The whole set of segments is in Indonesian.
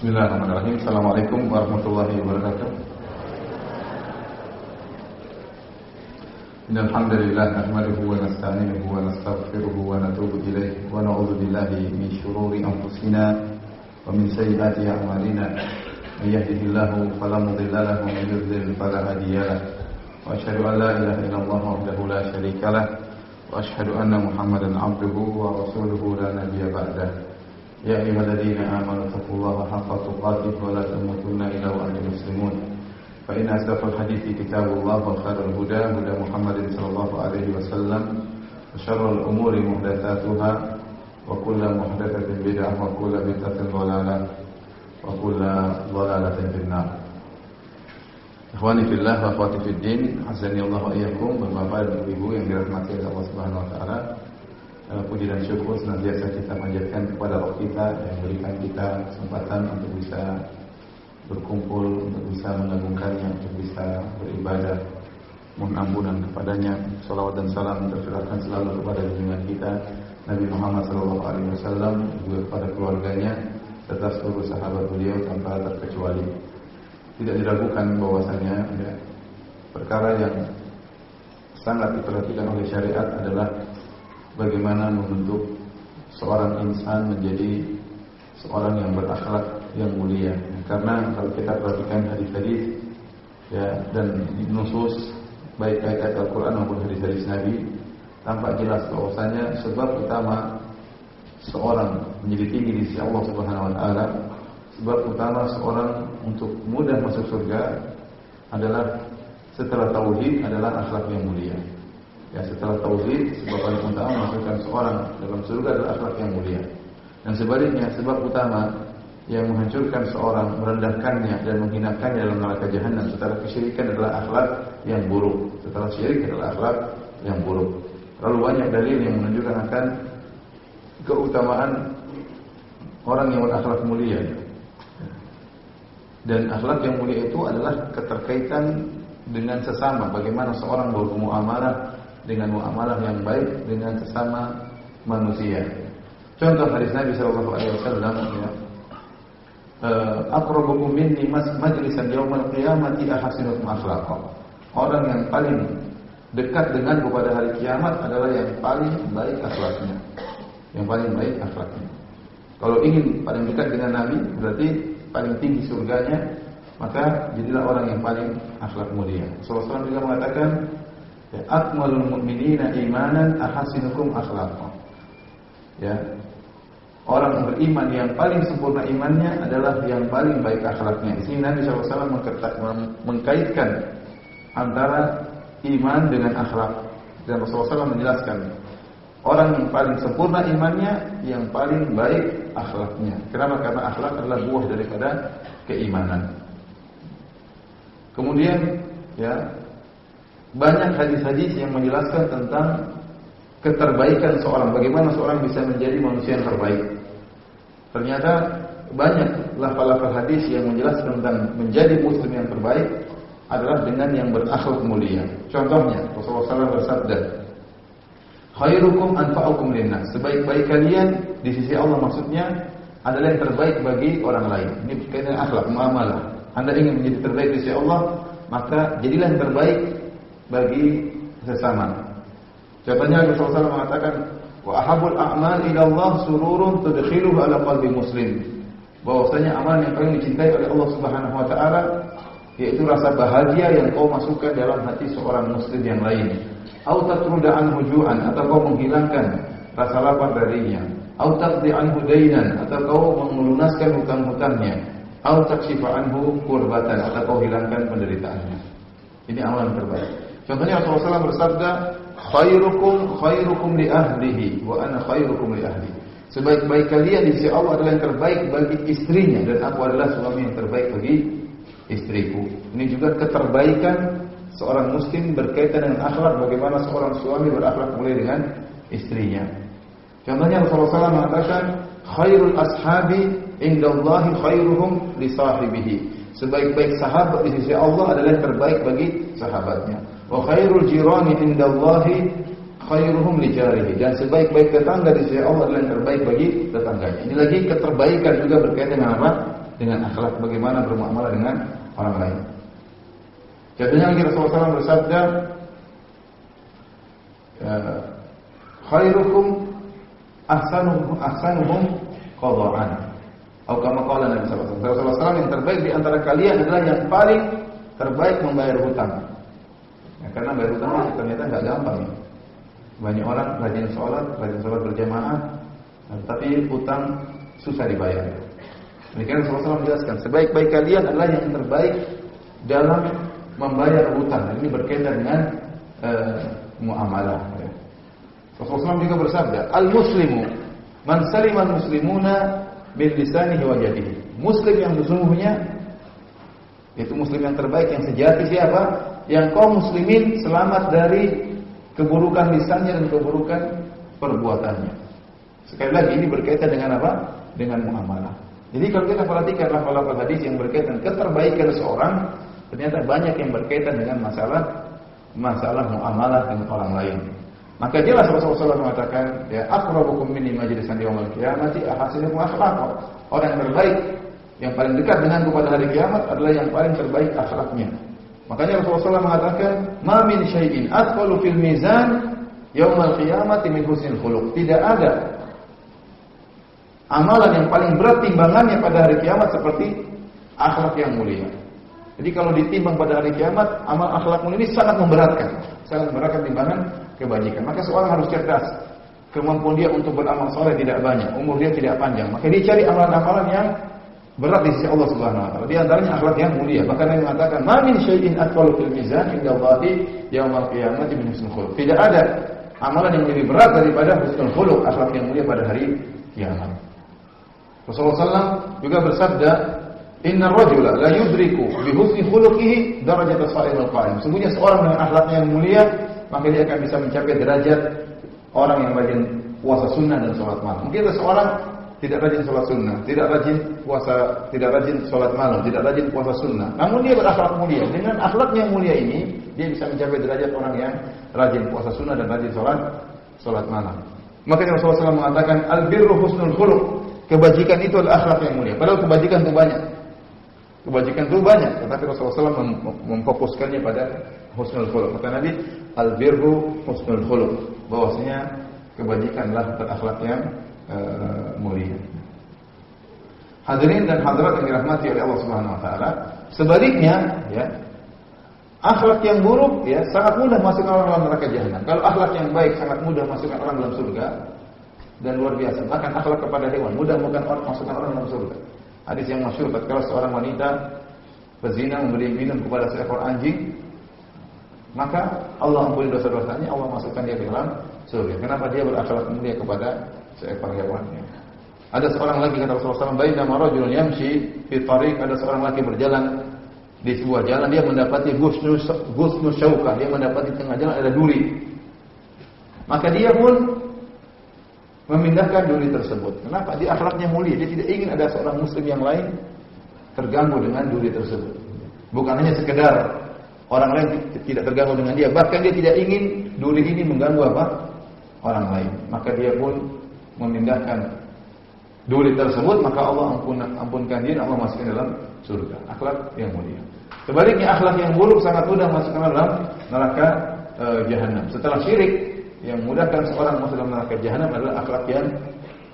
Bismillahirrahmanirrahim. Assalamualaikum warahmatullahi wabarakatuh. Innal hamdalillah nahmaduhu wa nasta'inuhu wa nastaghfiruhu wa natubu ilayh wa na'udzu billahi min shururi anfusina wa min sayyiati a'malina. May yahdihillahu fala mudilla lahu wa may yudlil fala hadiya lahu. Wa asyhadu an la ilaha illallah wahdahu la syarika lahu wa asyhadu anna Muhammadan 'abduhu wa rasuluhu la nabiyya ba'dahu. يا أيها الذين آمنوا اتقوا الله حق تقاته ولا تموتن إلا وأنتم مسلمون فإن أصدق الحديث كتاب الله وخير الهدى هدى محمد صلى الله عليه وسلم وشر الأمور محدثاتها وكل محدثة بدعة وكل بدعة ضلالة وكل ضلالة في النار. Ikhwani fillah wa akhwati fid din, azani Allah wa iyyakum. Bapak dan Ibu yang dirahmati oleh Allah Subhanahu wa taala. Puji dan syukur senantiasa kita panjatkan kepada Allah kita yang berikan kita kesempatan untuk bisa berkumpul, untuk bisa mengagungkannya, untuk bisa beribadah. Mohon ampunan kepadanya. Salawat dan salam tercurahkan selalu kepada junjungan kita Nabi Muhammad SAW, juga kepada keluarganya serta seluruh sahabat beliau tanpa terkecuali. Tidak diragukan bahwasanya perkara yang sangat diperhatikan oleh syariat adalah bagaimana membentuk seorang insan menjadi seorang yang berakhlak yang mulia. Karena kalau kita perhatikan hadis-hadis dan nusus baik ayat Al-Qur'an maupun hadis-hadis Nabi, tampak jelas bahwasanya sebab utama seorang menjadi tinggi di sisi Allah Subhanahu wa taala, sebab utama seorang untuk mudah masuk surga adalah setelah tauhid adalah akhlak yang mulia. Setelah tauhid, sebab paling utama memasukkan seorang dalam surga adalah akhlak yang mulia. Dan sebaliknya, sebab utama yang menghancurkan seorang, merendahkannya dan menghinakannya dalam neraka jahanam setelah kesyirikan adalah akhlak yang buruk. Setelah syirik adalah akhlak yang buruk. Terlalu banyak dalil yang menunjukkan akan keutamaan orang yang berakhlak mulia. Dan akhlak yang mulia itu adalah keterkaitan dengan sesama. Bagaimana seorang bermuamalah dengan muamalah yang baik dengan sesama manusia. Contoh hadis Nabi SAW, aqrabukum minni majlisan yaumal qiyamati ahasinukum akhlaqa. Orang yang paling dekat denganku pada hari kiamat adalah yang paling baik akhlaknya. Yang paling baik akhlaknya. Kalau ingin paling dekat dengan Nabi, berarti paling tinggi surganya, maka jadilah orang yang paling akhlak mulia. Rasulullah SAW juga mengatakan, akmalul mu'minina imanan ahasinukum akhlaqa. Orang beriman yang paling sempurna imannya adalah yang paling baik akhlaknya. Di sini Nabi SAW mengkaitkan antara iman dengan akhlak. Dan Rasulullah SAW menjelaskan, orang yang paling sempurna imannya yang paling baik akhlaknya. Kenapa? Karena akhlak adalah buah daripada keimanan. Kemudian banyak hadis-hadis yang menjelaskan tentang keterbaikan seorang, bagaimana seorang bisa menjadi manusia yang terbaik. Ternyata banyak lafal-lafal hadis yang menjelaskan tentang menjadi muslim yang terbaik adalah dengan yang berakhlak mulia. Contohnya, Rasulullah SAW bersabda, khairukum anfa'ukum linnas. Sebaik-baik kalian di sisi Allah maksudnya adalah yang terbaik bagi orang lain. Ini berkaitan dengan akhlak, muamalah. Anda ingin menjadi terbaik di sisi Allah, maka jadilah yang terbaik bagi sesama. Contohnya Rasulullah SAW mengatakan, wa ahabul a'mal ila Allah sururun tudkhiluhu ala qalbi muslim. Bahwasanya amalan yang paling dicintai oleh Allah Subhanahu wa taala yaitu rasa bahagia yang kau masukkan dalam hati seorang muslim yang lain. Au tatruda anhu ju'an, atau kau menghilangkan rasa lapar darinya. Au taqdi anhu dainan, atau kau melunaskan hutang-hutangnya. Au takshifa anhu kurbatan, atau kau hilangkan penderitaannya. Ini amalan terbaik. Contohnya Rasulullah SAW bersabda, khairukum li ahlihi wa ana khairukum li ahli. Sebaik-baik kalian di sisi Allah adalah yang terbaik bagi istrinya, dan aku adalah suami yang terbaik bagi istriku. Ini juga keterbaikan seorang muslim berkaitan dengan akhlak, bagaimana seorang suami berakhlak mulia dengan istrinya. Contohnya Rasulullah SAW mengatakan, khairul ashabi indallahi khairuhum li sahibihi. Sebaik-baik sahabat di sisi Allah adalah yang terbaik bagi sahabatnya. Wa khairul jirani indallahi khairuhum li jarihi. Dan sebaik-baik tetangga di sisi Allah adalah yang terbaik bagi tetangganya. Ini lagi keterbaikan juga berkaitan dengan apa? dengan akhlak, bagaimana bermuamalah dengan orang lain. Contohnya lagi Rasulullah SAW bersabda, khairukum ahsanuhum qada'an. Atau kama qala Nabi sallallahu alaihi wasallam. Rasulullah SAW yang terbaik di antara kalian adalah yang paling terbaik membayar hutang. Ya, karena bayar hutang ternyata enggak gampang. Ya. Banyak orang rajin sholat berjamaah, tapi hutang susah dibayar. Demikian Rasulullah SAW menjelaskan, sebaik-baik kalian adalah yang terbaik dalam membayar hutang. Ini berkaitan dengan muamalah. Ya. Rasulullah SAW juga bersabda, al-muslimu man salima al-muslimuna bil lisanihi wa yadihi. Muslim yang sesungguhnya, yaitu muslim yang terbaik, yang sejati siapa? Yang kaum muslimin selamat dari keburukan lisannya dan keburukan perbuatannya. Sekali lagi ini berkaitan dengan apa? Dengan muamalah. Jadi kalau kita perhatikan lafaz-lafaz hadis yang berkaitan keterbaikan seorang, ternyata banyak yang berkaitan dengan masalah muamalah dengan orang lain. Maka jelas Rasulullah SAW mengatakan, ya aqrabukum minni majlisan yaumil qiyamati ahasinukum akhlaqan. Orang yang terbaik, yang paling dekat denganku pada hari kiamat adalah yang paling terbaik akhlaknya. Makanya Rasulullah SAW mengatakan, ma min syai'in athqalu fil mizan yaumil qiyamati min husnil khuluq. Tidak ada amalan yang paling berat timbangannya pada hari kiamat seperti akhlak yang mulia. Jadi kalau ditimbang pada hari kiamat, amal akhlak mulia ini sangat memberatkan timbangan kebajikan. Maka seorang harus cerdas. Kemampuan dia untuk beramal saleh tidak banyak, umur dia tidak panjang. Maka dia cari amalan-amalan yang berat di sisi Allah Subhanahu wa taala. Di antaranya akhlak yang mulia. Bahkan Nabi mengatakan, "Ma min syai'in athqalu fil mizan inda Allahi yaumil qiyamati min husnul khuluq." Tidak ada amalan yang lebih berat daripada husnul khuluq, akhlak yang mulia pada hari kiamat. Rasulullah SAW juga bersabda, "Inna rajula la yudriku bi husni khuluqihi darajat as-sha'imil qa'im." Sungguhnya seorang dengan akhlaknya yang mulia, maka dia akan bisa mencapai derajat orang yang rajin puasa sunnah dan sholat malam. Mungkin ada seorang tidak rajin sholat sunnah, tidak rajin sholat malam, tidak rajin puasa sunnah, namun dia berakhlak mulia. Dengan akhlaknya yang mulia ini, dia bisa mencapai derajat orang yang rajin puasa sunnah dan rajin sholat malam. Makanya Rasulullah SAW mengatakan, al-birru husnul khuluq. Kebajikan itu adalah akhlak yang mulia. Padahal kebajikan itu banyak. Tetapi Rasulullah SAW memfokuskannya pada husnul khuluq. Kata Nabi, al-birru husnul khuluq. Bahwasanya kebajikanlah berakhlak yang mulia. Hadirin dan hadirat yang dirahmati oleh Allah Subhanahu wa taala, sebaliknya ya, akhlak yang buruk ya sangat mudah masukkan orang dalam neraka jahanam. Kalau akhlak yang baik sangat mudah masukkan orang dalam surga dan luar biasa. Bahkan akhlak kepada hewan mudah masukkan orang dalam surga. Hadis yang masyhur tatkala seorang wanita pezina memberi minum kepada seekor anjing, maka Allah ampuni dosa-dosanya, Allah masukkan dia ke dalam surga. Kenapa? Dia berakhlak mulia kepada seekor hewan. Ada seorang lagi kata Rasulullah SAW, bainama rajulun yamshi fi tariq, ada seorang lagi berjalan di sebuah jalan, dia mendapati ghusnu syaukah, dia mendapati di tengah jalan ada duri. Maka dia pun memindahkan duri tersebut. Kenapa? Dia akhlaknya mulia, dia tidak ingin ada seorang muslim yang lain terganggu dengan duri tersebut. Bukan hanya sekedar orang lain tidak terganggu dengan dia, bahkan dia tidak ingin duri ini mengganggu apa? Orang lain. Maka dia pun memindahkan duri tersebut, maka Allah ampunkan dia dan Allah masukkan dalam surga. Akhlak yang mulia. Sebaliknya akhlak yang buruk sangat mudah masukkan dalam neraka jahanam. Setelah syirik, yang mudahkan seorang masuk dalam neraka jahanam adalah akhlak yang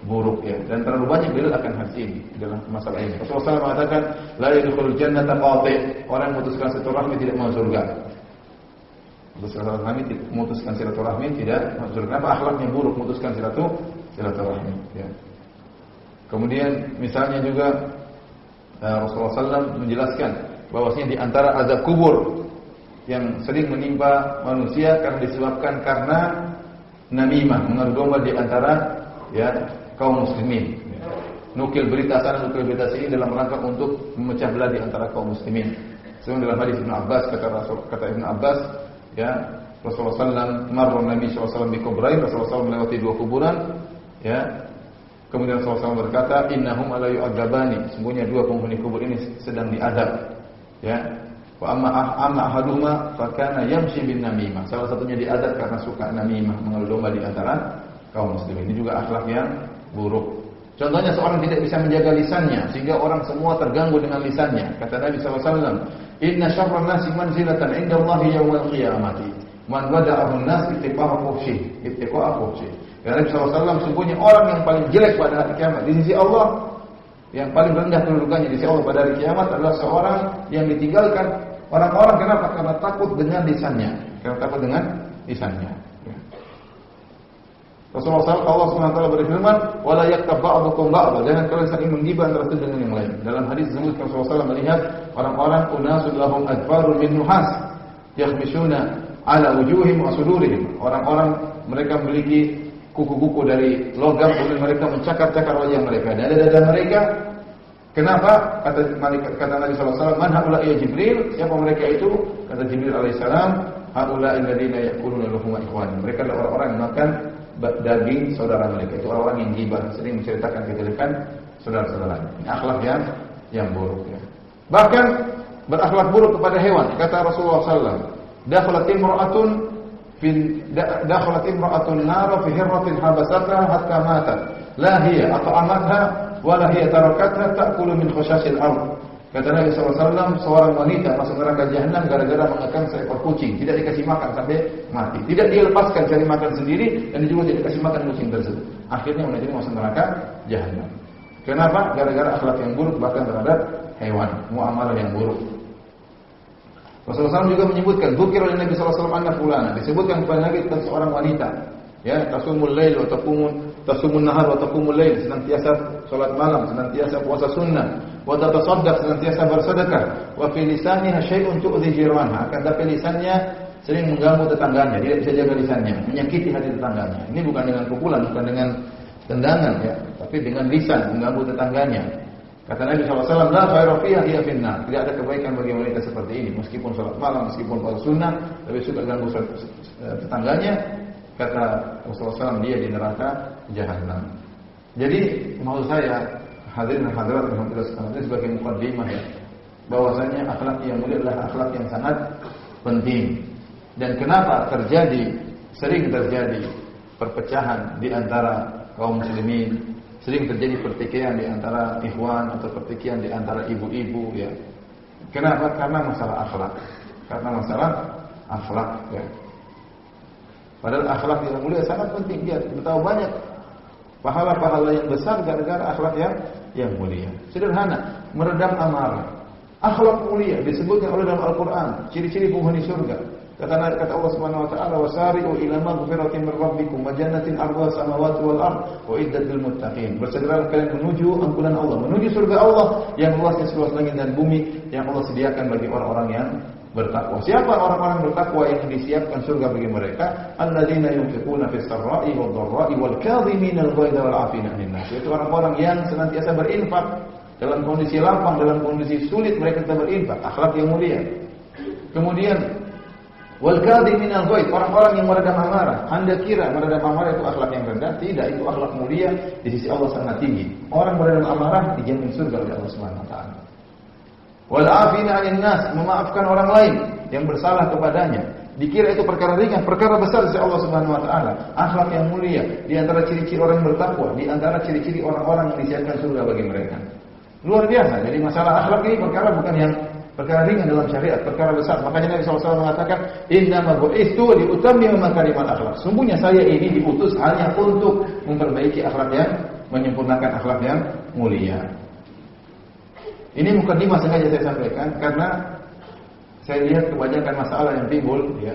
buruk ya. Dan terlalu banyak dalil akan hadis ini dalam masalah ini. Rasulullah SAW mengatakan, la yadkhulul jannata qati', orang yang memutuskan silaturahmi tidak masuk surga. Memutuskan silaturahmi tidak masuk surga. Kenapa? Akhlaknya buruk, memutuskan silaturahmi ya. Kemudian misalnya juga Rasulullah SAW menjelaskan bahwasanya di antara azab kubur yang sering menimpa manusia disebabkan karena namimah, mengadu domba di antara ya kaum muslimin. Nukil berita sana, nukil berita sini dalam rangka untuk memecah belah di antara kaum muslimin. Sebagaimana dalam hadis Ibnu Abbas kata Ibnu Abbas ya, Rasulullah SAW marra Nabi SAW bi kubrain, Rasulullah SAW melewati dua kuburan ya. Kemudian Rasulullah SAW berkata, innahum ala yu'adzabani, sesungguhnya dua penghuni kubur ini sedang diadab. Ya. Wa amma ahaduhuma fa kana yamshi bin namimah. Salah satunya diadab karena suka namimah, mengadu domba di antara kaum muslimin. Ini juga akhlak yang buruk. Contohnya seorang tidak bisa menjaga lisannya sehingga orang semua terganggu dengan lisannya. Kata Nabi SAW, "Inna syarran nasi manzilatan 'inda Allahi yawmal qiyamati. Man wada'ahu an-nas ittiqa'a fuhsyihi." Kata Nabi SAW, sungguhnya orang yang paling jelek pada hari kiamat di sisi Allah, yang paling rendah kedudukannya di sisi Allah pada hari kiamat adalah seorang yang ditinggalkan orang-orang. Kenapa? Karena takut dengan lisannya. Karena takut dengan lisannya. Rasulullah SWT berfirman, "Wala yaktab ba'dukum ba'dha." Jangan kalian saling menggibah antara satu dengan yang lain. Dalam hadis disebutkan Rasulullah SAW melihat orang-orang unasul lahum adfarun min nuhas yakhmishuna ala wujuhim wa sudurihim. Orang-orang mereka memiliki kuku-kuku dari logam, kemudian mereka mencakar-cakar wajah mereka dan dada mereka. Kenapa? Kata Nabi SAW, "Man haula ya Jibril?" Siapa mereka itu? Kata Jibril alaihissalam, "Haula alladziina ya'kuluna luhuma ikhwani." Mereka adalah orang-orang yang makan daging saudara mereka. Itu orang yang ghibah, sering menceritakan kejelekan saudara-saudaranya. Ini akhlak yang buruk ya. Bahkan berakhlak buruk kepada hewan. Kata Rasulullah SAW, dakhalat imra'atun nara fi hirratin habasatha hatta matat. La hiya at'amatha wa la hiya tarakatha ta'kulu min khashashil ardh. Kata Nabi SAW, seorang wanita masuk neraka jahanam gara-gara mengekang seekor kucing, tidak dikasih makan sampai mati. Tidak dia lepaskan cari makan sendiri dan juga tidak dikasih makan kucing tersebut. Akhirnya wanita ini masuk neraka jahanam. Kenapa? Gara-gara akhlak yang buruk bahkan terhadap hewan, muamalah yang buruk. Rasulullah SAW juga menyebutkan, dzukira oleh Nabi SAW anna fulana, disebutkan kepada Nabi tentang seorang wanita, ya, tasumul lail wa tasumun nahar wa taqumul lail, senantiasa salat malam, senantiasa puasa sunnah, wa tatasaddaq, senantiasa bersedekah, wa fi lisaniha syai'un tu'dhi jiranha, akan tapi lisannya sering mengganggu tetangganya, tidak bisa jaga lisannya, menyakiti hati tetangganya. Ini bukan dengan pukulan, bukan dengan tendangan ya, tapi dengan lisan mengganggu tetangganya. Kata Nabi SAW, la khairu fiha hiya finnar. Tidak ada kebaikan bagi wanita seperti ini, meskipun salat malam, meskipun puasa sunnah, tapi suka ganggu tetangganya. Kata Rasulullah SAW, dia di neraka jahanam. Jadi maksud saya, hadirin dan hadirat alhamdulillah sekalian, ini sebagai mukaddimah ya, bahwasanya akhlak yang mulia adalah akhlak yang sangat penting. Dan kenapa sering terjadi perpecahan di antara kaum muslimin, sering terjadi pertikaian di antara ikhwan atau pertikaian di antara ibu-ibu ya. Kenapa? Karena masalah akhlak. Ya. Padahal akhlak yang mulia sangat penting. Dia betapa banyak pahala-pahala yang besar gara-gara akhlak yang mulia. Sederhana, meredam amarah. Akhlak mulia disebutkan oleh dalam Al-Qur'an, ciri-ciri penghuni surga. Kata Allah Subhanahu wa taala, "Wasari'u ila maghfiratin min rabbikum wa jannatin 'arduha samawati wal ardh wa iddat lil muttaqin." Bersegeralah kalian menuju ampunan Allah, menuju surga Allah yang luasnya seluas langit dan bumi, yang Allah sediakan bagi orang-orang yang bertakwa. Siapa orang-orang bertakwa yang disiapkan surga bagi mereka? Alladzina yunfiquna fis sarra'i wad dharra'i wal kadhiminal ghaidha wal 'afina 'anil nas. Itu orang-orang yang senantiasa berinfak dalam kondisi lapang, dalam kondisi sulit mereka tetap berinfak. Akhlak yang mulia. Kemudian wal kadhiminal ghaidh, orang-orang yang meredam amarah. Anda kira meredam amarah itu akhlak yang rendah? Tidak, itu akhlak mulia di sisi Allah sangat tinggi. Orang meredam amarah dijamin surga oleh Allah Subhanahu wa taala. Wal 'afina 'anil nas, memaafkan orang lain yang bersalah kepadanya. Dikira itu perkara ringan, perkara besar di sisi Allah Subhanahu wa taala. Akhlak yang mulia di antara ciri-ciri orang yang bertakwa, di antara ciri-ciri orang-orang yang disiapkan surga bagi mereka. Luar biasa. Jadi masalah akhlak ini bukan yang perkara ringan dalam syariat, perkara besar. Makanya Nabi SAW mengatakan, "Innama bu'itsu liutammima makarimal akhlak." Sungguhnya saya ini diutus hanya untuk memperbaiki akhlak yang, menyempurnakan akhlak yang mulia. Ini mukadimah sengaja saya sampaikan karena saya lihat kebanyakan masalah yang timbul ya.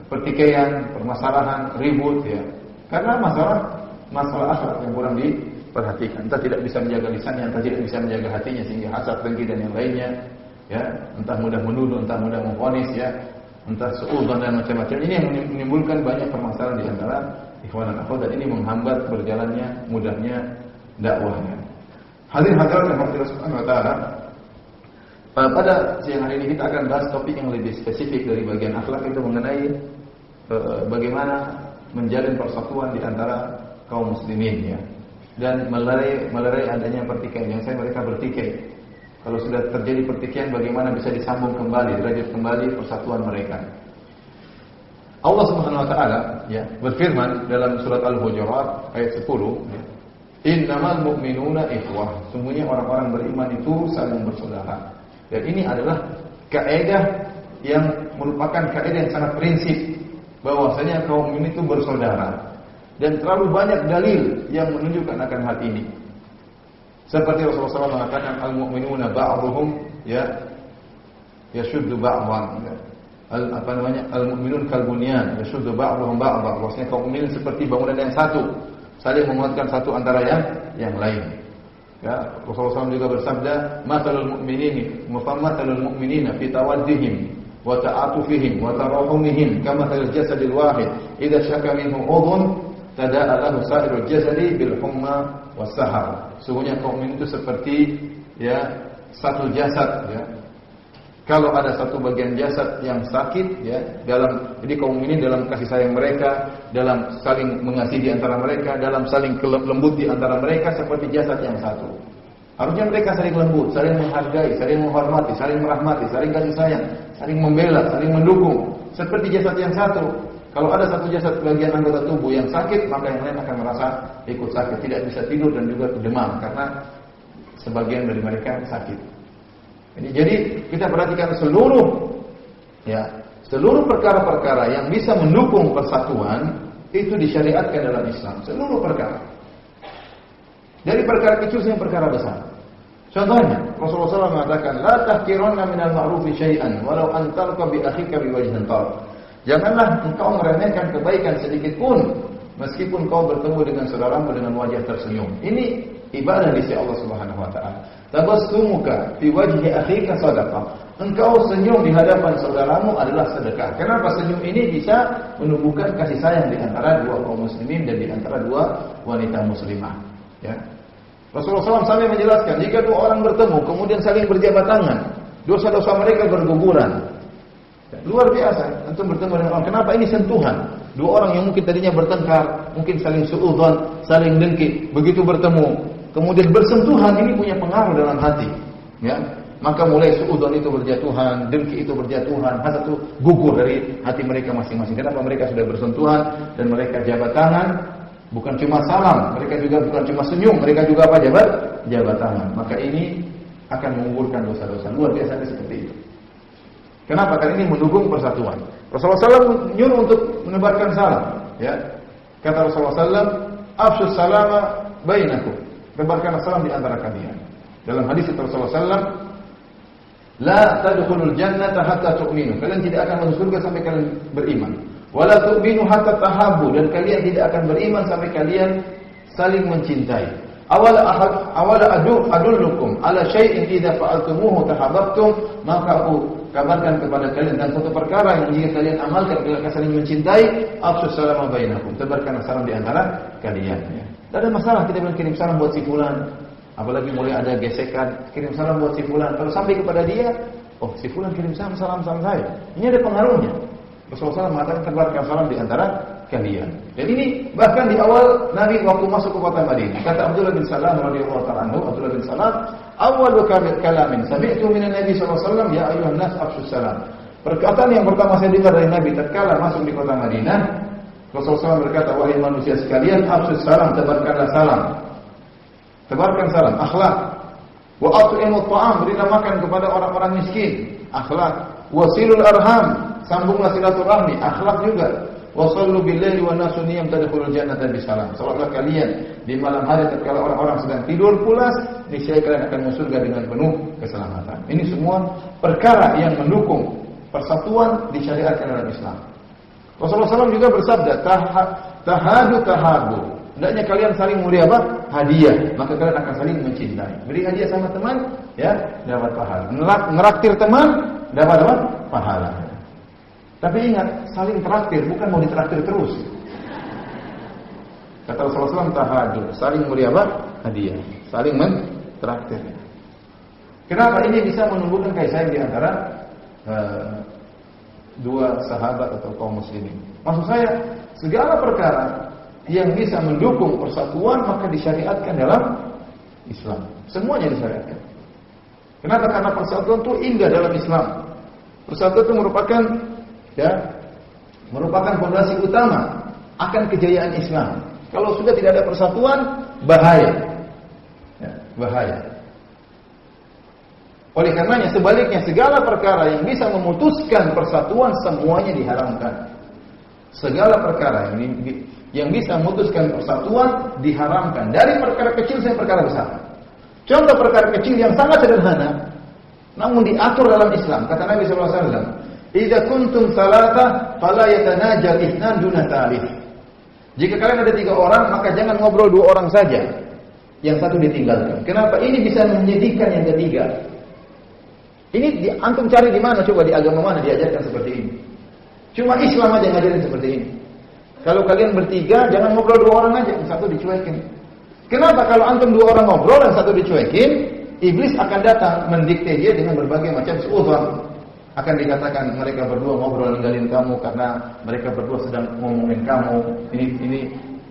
Pertikaian, permasalahan, ribut ya. Karena masalah akhlak yang kurang diperhatikan. Entah tidak bisa menjaga lisannya, entah tidak bisa menjaga hatinya sehingga hasad, dengki dan yang lainnya ya, entah mudah menuduh, entah mudah memvonis ya, entah suudzon dan macam-macam. Ini yang menimbulkan banyak permasalahan di antara ikhwan dan akhwat, dan ini menghambat berjalannya mudahnya dakwahnya. Hadirin hadirat yang Allah Subhanahu wa taala, pada siang hari ini kita akan bahas topik yang lebih spesifik dari bagian akhlak, itu mengenai bagaimana menjalin persatuan di antara kaum muslimin ya, dan melerai adanya pertikaian. Yang saya mereka bertikai. Kalau sudah terjadi pertikaian, bagaimana bisa disambung kembali, derajat kembali persatuan mereka. Allah Subhanahu wa taala ya berfirman dalam surat Al-Hujurat ayat 10 ya. Innamal mu'minuna ikhwah. Sungguhnya orang-orang beriman itu saling bersaudara. Dan ini adalah kaidah yang merupakan kaidah yang sangat prinsip bahwasanya kaum mukmin itu bersaudara. Dan terlalu banyak dalil yang menunjukkan akan hal ini. Seperti Rasulullah SAW mengatakan al-mu'minuna ba'dhuhum yashuddu ba'dhan. Al-mu'minun kal-bunyan yashuddu ba'dhuhum ba'dhan. Maksudnya kaum mukmin seperti bangunan yang satu, saling menguatkan satu antara yang lain. Ya, Rasulullah SAW juga bersabda, "Mathalul mu'minina fi tawaddihim wa ta'atufihim wa tarahumihim kamathalil jasadil wahid idza syaka minhu udhun tada'a lahu sa'irul jasadi bil humma was sahar." Sungguhnya kaum mukmin itu seperti satu jasad ya. Kalau ada satu bagian jasad yang sakit jadi kaum mukminin dalam kasih sayang mereka, dalam saling mengasihi di antara mereka, dalam saling lembut di antara mereka seperti jasad yang satu. Harusnya mereka saling lembut, saling menghargai, saling menghormati, saling merahmati, saling kasih sayang, saling membela, saling mendukung seperti jasad yang satu. Kalau ada satu jasad bagian anggota tubuh yang sakit, maka yang lain akan merasa ikut sakit, tidak bisa tidur dan juga demam karena sebagian dari mereka sakit. Jadi kita perhatikan seluruh perkara-perkara yang bisa mendukung persatuan itu disyariatkan dalam Islam. Seluruh perkara. Dari perkara kecil sampai perkara besar. Contohnya, Rasulullah SAW mengatakan, "La tahqiranna minal ma'rufi syai'an walau an talqa bi akhika bi wajhin talq." Janganlah engkau meremehkan kebaikan sedikit pun meskipun kau bertemu dengan saudaramu dengan wajah tersenyum. Ini ibadah di sisi Allah Subhanahu wa taala. Tabassumuka fi wajhi akhika sadaqah. Engkau senyum di hadapan saudaramu adalah sedekah. Kenapa senyum ini bisa menumbuhkan kasih sayang di antara dua kaum muslimin dan di antara dua wanita muslimah, ya. Rasulullah SAW sampai menjelaskan, jika dua orang bertemu kemudian saling berjabat tangan, dosa-dosa mereka berguguran. Luar biasa, antum bertemu dengan orang. Kenapa ini sentuhan? Dua orang yang mungkin tadinya bertengkar, mungkin saling suudzon, saling dengki, begitu bertemu, kemudian bersentuhan, ini punya pengaruh dalam hati, ya. Maka mulai suudzon itu berjatuhan, dengki itu berjatuhan, hasad itu gugur dari hati mereka masing-masing. Kenapa? Mereka sudah bersentuhan dan mereka jabat tangan, bukan cuma salam, mereka juga bukan cuma senyum, mereka juga apa? Jabat tangan. Maka ini akan menguburkan dosa-dosa. Luar biasa seperti itu. Kenapa? Karena ini mendukung persatuan. Rasulullah SAW nyuruh untuk menebarkan salam. Ya, kata Rasulullah SAW, "Afshus salama bainakum." Tebarkan salam di antara kalian. Dalam hadis Rasulullah SAW, "La tadkhulul jannata hatta tu'minu." Kalian tidak akan masuk surga sampai kalian beriman. "Wala tu'minu hatta tahabbu." Dan kalian tidak akan beriman sampai kalian saling mencintai. Awala adullukum ala syai'in idza fa'altumuhu tahabbtum. Maka aku kabarkan kepada kalian dan satu perkara yang jika kalian amalkan kalian akan saling mencintai. Afshus salama bainakum. Tebarkan salam di antara kalian, ya. Tidak ada masalah kita bilang kirim salam buat si fulan. Apalagi mulai ada gesekan, kirim salam buat si fulan. Kalau sampai kepada dia, oh si fulan kirim salam sama saya. Ini ada pengaruhnya. Rasulullah SAW mengatakan tebarkan salam di antara kalian. Dan ini bahkan di awal Nabi waktu masuk ke kota Madinah. Kata Abdullah bin Salam radhiyallahu ta'ala anhu, Abdullah bin Salam, "Awwalu kalamin sami'tu minan Nabi sallallahu alaihi wasallam ya ayyuhan nas afshus salam." Perkataan yang pertama saya dengar dari Nabi tatkala masuk di kota Madinah, Rasulullah SAW berkata, "Wahai manusia sekalian, afshus salam, tebarkanlah salam." Tebarkan salam, akhlak. Wa at'imut ta'am, berilah makan kepada orang-orang miskin, akhlak. Wasilul arham, sambunglah silaturahmi, akhlak juga. Wasallu billaili wan nasu niyam tadkhulul jannata bisalam. Salatlah kalian di malam hari tatkala orang-orang sedang tidur pulas, niscaya kalian akan masuk surga dengan penuh keselamatan. Ini semua perkara yang mendukung persatuan disyariatkan dalam Islam. Rasulullah SAW juga bersabda, tahabu. Hendaknya kalian saling memberi apa? Hadiah. Maka kalian akan saling mencintai. Beri hadiah sama teman, ya, dapat pahala. Ngeraktir teman, dapat apa? Pahala. Tapi ingat, saling traktir, bukan mau ditraktir terus. Kata Rasulullah SAW, tahadu, saling memberi apa? Hadiah. Saling mentraktir. Kenapa? Ini bisa menumbuhkan kasih sayang di antara dua sahabat atau kaum muslimin. Maksud saya, segala perkara yang bisa mendukung persatuan maka disyariatkan dalam Islam. Semuanya disyariatkan. Kenapa? Karena persatuan itu indah dalam Islam. Persatuan itu merupakan fondasi utama akan kejayaan Islam. Kalau sudah tidak ada persatuan, bahaya. Ya, bahaya. Oleh karenanya sebaliknya segala perkara yang bisa memutuskan persatuan semuanya diharamkan. Segala perkara yang bisa memutuskan persatuan diharamkan, dari perkara kecil sampai perkara besar. Contoh perkara kecil yang sangat sederhana namun diatur dalam Islam. Kata Nabi sallallahu alaihi wasallam, "Idza kuntum salata fala yatanajal ithnan duna thalith." Jika kalian ada 3 orang, maka jangan ngobrol 2 orang saja. Yang satu ditinggalkan. Kenapa? Ini bisa menyedihkan yang ketiga. Ini antum cari di mana, coba di agama mana diajarkan seperti ini? Cuma Islam aja ngajarin seperti ini. Kalau kalian bertiga, jangan ngobrol 2 orang aja, yang satu dicuekin. Kenapa? Kalau antum 2 orang ngobrol dan satu dicuekin, iblis akan datang mendikte dia dengan berbagai macam suudzon. Akan dikatakan mereka berdua ngobrol ninggalin kamu karena mereka berdua sedang ngomongin kamu. Ini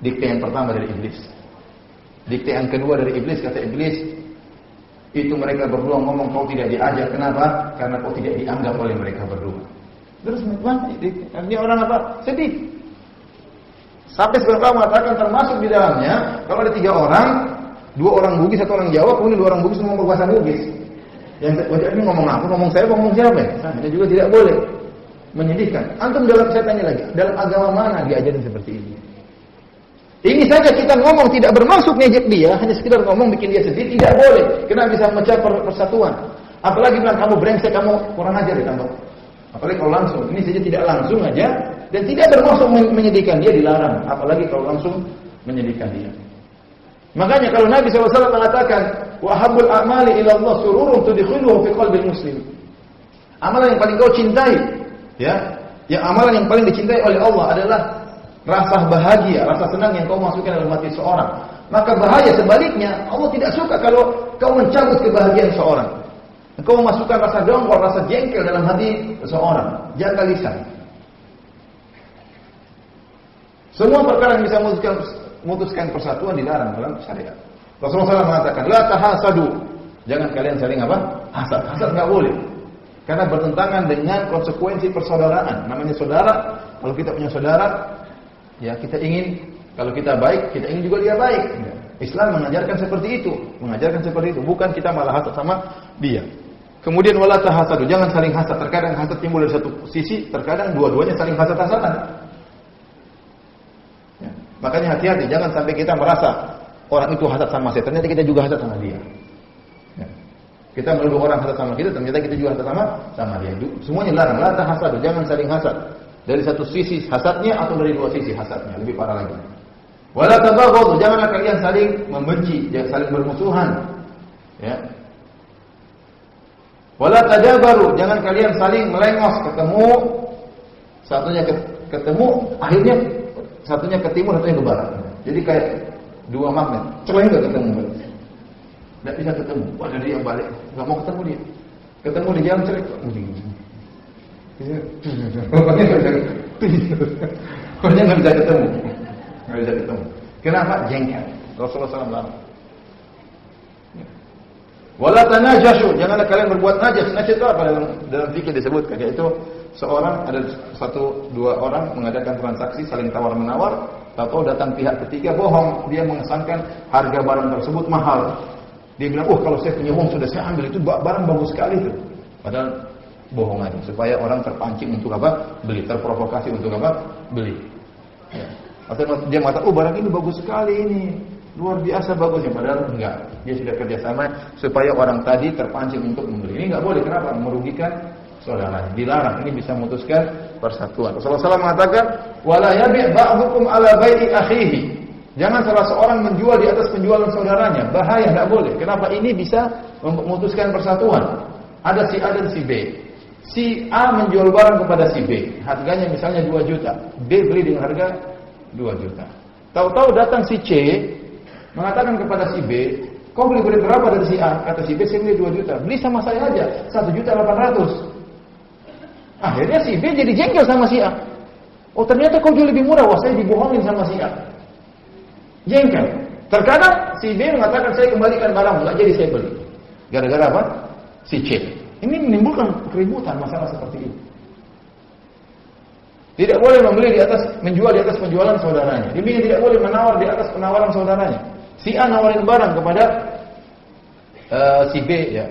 dikte yang pertama dari iblis. Dikte yang kedua dari iblis, kata iblis, itu mereka berdua ngomong kau tidak diajak. Kenapa? Karena kau tidak dianggap oleh mereka berdua. Terus ini orang apa? Sedih. Sampai sekarang mengatakan termasuk di dalamnya kalau ada 3 orang, 2 orang Bugis, 1 orang Jawa, kemudian 2 orang Bugis ngomong berbahasa Bugis. Yang ini ngomong aku, ngomong saya, ngomong siapa? Itu juga tidak boleh. Menyedihkan. Antum dalam, saya tanya lagi, dalam agama mana diajarin seperti ini? Ini saja kita ngomong tidak bermaksud ngejek dia, hanya sekedar ngomong bikin dia sedih, tidak boleh. Karena bisa memecah persatuan. Apalagi bilang kamu brengsek, kamu kurang ajar ditambah. Apalagi kalau langsung, ini saja tidak langsung aja dan tidak bermaksud menyedihkan dia, dilarang. Apalagi kalau langsung menyedihkan dia. Makanya kalau Nabi SAW mengatakan, wa habbul a'mali ila Allah sururun tudkhiluhu fi qalbil muslim. Amalan yang paling kau cintai, ya, yang amalan yang paling dicintai oleh Allah adalah rasa bahagia, rasa senang yang kau masukkan dalam hati seorang. Maka bahaya sebaliknya, Allah tidak suka kalau kau mencabut kebahagiaan seorang. Kau memasukkan rasa dongkol, rasa jengkel dalam hati seseorang. Jaga lisan. Semua perkara yang bisa memutuskan persatuan dilarang dalam syariat. Rasulullah SAW mengatakan, la tahasadu. Jangan kalian saling apa? Hasad. Hasad enggak boleh. Karena bertentangan dengan konsekuensi persaudaraan. Namanya saudara, kalau kita punya saudara, ya kita ingin, kalau kita baik, kita ingin juga dia baik. Islam mengajarkan seperti itu. Mengajarkan seperti itu. Bukan kita malah hasad sama dia. Kemudian wala tahasadu, jangan saling hasad. Terkadang hasad timbul dari satu sisi, terkadang dua-duanya saling hasad-hasadan. Ya. Makanya hati-hati, jangan sampai kita merasa orang itu hasad sama saya, ternyata kita juga hasad sama dia. Ya. Kita menuduh orang hasad sama kita, ternyata kita juga hasad sama dia. Semuanya larang, la tahasadu, jangan saling hasad. Dari satu sisi hasadnya atau dari 2 sisi hasadnya, lebih parah lagi. Wala tabaghadu, janganlah kalian saling membenci, jangan saling bermusuhan. Ya. Wala tadabaru, jangan kalian saling melengos, ketemu satunya ketemu, akhirnya satunya ke timur, satunya ke barat. Jadi kayak 2 magnet, celeng enggak ketemu. Enggak bisa ketemu. Wah, dia yang balik, enggak mau ketemu dia. Ketemu di jalan celeng. Pokoknya enggak bisa ketemu. Enggak bisa ketemu. Kenapa? Jengkel. Rasulullah SAW. Wala tanajashu, janganlah kalian berbuat najas. Najas itu apa dalam fikih disebutkan, yaitu seorang, ada 1-2 orang mengadakan transaksi saling tawar-menawar, tahu datang pihak ketiga bohong, dia mengesankan harga barang tersebut mahal. Dia bilang, kalau saya punya uang sudah saya ambil, itu barang bagus sekali itu. Padahal bohong aja, supaya orang terpancing untuk apa? Beli, terprovokasi untuk apa? Beli. Ya. Atau dia mengatakan, barang ini bagus sekali ini. Luar biasa bagusnya, padahal enggak. Dia sudah kerjasama supaya orang tadi terpancing untuk membeli. Ini enggak boleh, kenapa? Merugikan saudaranya. Dilarang, ini bisa memutuskan persatuan. Rasulullah SAW mengatakan, wala yabi' ba'dukum ala bai'i akhihi. Jangan salah seorang menjual di atas penjualan saudaranya. Bahaya, enggak boleh. Kenapa? Ini bisa memutuskan persatuan. Ada si A dan si B. Si A menjual barang kepada si B. Harganya misalnya 2 juta. B beli dengan harga 2 juta. Tahu-tahu datang si C mengatakan kepada si B, kau beli berapa dari si A? Kata si B, saya beli 2 juta. Beli sama saya aja, 1.800.000. Akhirnya si B jadi jengkel sama si A. Oh, ternyata kau jual lebih murah. Wah, saya dibohongin sama si A. Jengkel. Terkadang si B mengatakan, saya kembalikan barang, enggak jadi saya beli. Gara-gara apa? Si C. Ini menimbulkan keributan, masalah seperti ini. Tidak boleh menjual di atas penjualan saudaranya. Demikian tidak boleh menawar di atas penawaran saudaranya. Si A nawarin barang kepada si B ya.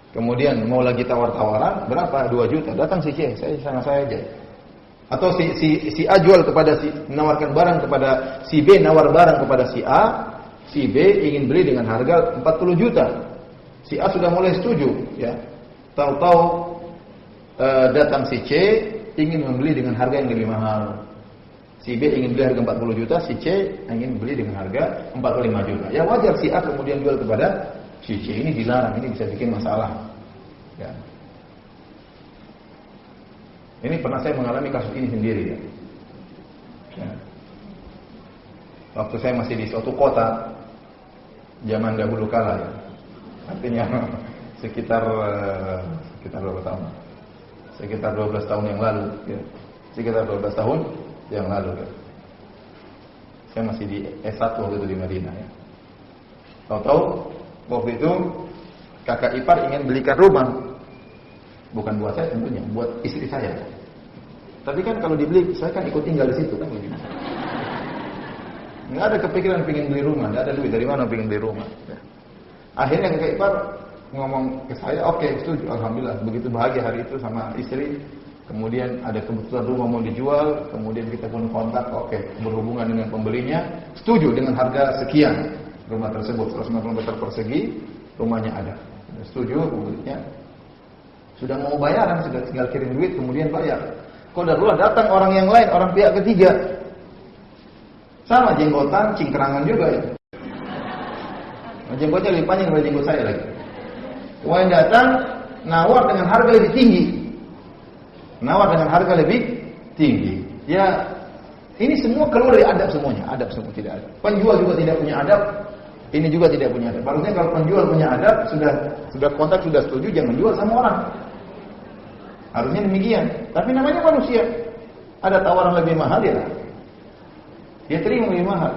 Kemudian mau lagi tawar-tawaran, berapa? 2 juta. Datang si C, saya aja. Atau si A jual kepada menawarkan barang kepada si B, nawar barang kepada si A, si B ingin beli dengan harga 40 juta. Si A sudah mulai setuju, ya. Tahu-tahu datang si C ingin membeli dengan harga yang lebih mahal. Si B ingin beli harga 40 juta, si C ingin beli dengan harga 45 juta. Ya wajar si A kemudian jual kepada si C. Ini dilarang, ini bisa bikin masalah. Ya. Ini pernah saya mengalami kasus ini sendiri ya. Ya. Waktu saya masih di suatu kota, zaman dahulu kala ya. Artinya sekitar berapa tahun? Sekitar 12 tahun yang lalu ya. Sekitar 12 tahun yang lalu ya. Saya masih di S1 waktu itu di Madinah ya. Tahu-tahu waktu itu kakak ipar ingin belikan rumah. Bukan buat saya tentunya, buat istri saya. Tapi kan kalau dibeli, saya kan ikut tinggal di situ kan begitu. Nggak ada kepikiran pengen beli rumah, nggak ada duit dari mana pengen beli rumah. Ya. Akhirnya kakak ipar ngomong ke saya, oke, setuju, alhamdulillah. Begitu bahagia hari itu sama istri. Kemudian ada kebetulan rumah mau dijual, kemudian kita pun kontak, oke, berhubungan dengan pembelinya, setuju dengan harga sekian. Rumah tersebut 150 meter persegi, rumahnya ada. Setuju, pembelinya. Sudah mau bayaran, sudah tinggal kirim duit, kemudian bayar. Qadarullah datang orang yang lain, orang pihak ketiga. Sama jenggotan, cingkrangan juga ya. Jenggotnya lebih panjang daripada jenggot saya lagi. Wah yang datang, nawar dengan harga lebih tinggi. Nawar dengan harga lebih tinggi. Ya, ini semua keluar dari adab semuanya. Adab semua tidak ada. Penjual juga tidak punya adab. Ini juga tidak punya adab. Harusnya kalau penjual punya adab, sudah kontak, sudah setuju, jangan jual sama orang. Harusnya demikian. Tapi namanya manusia. Ada tawaran lebih mahal dia terima lebih mahal.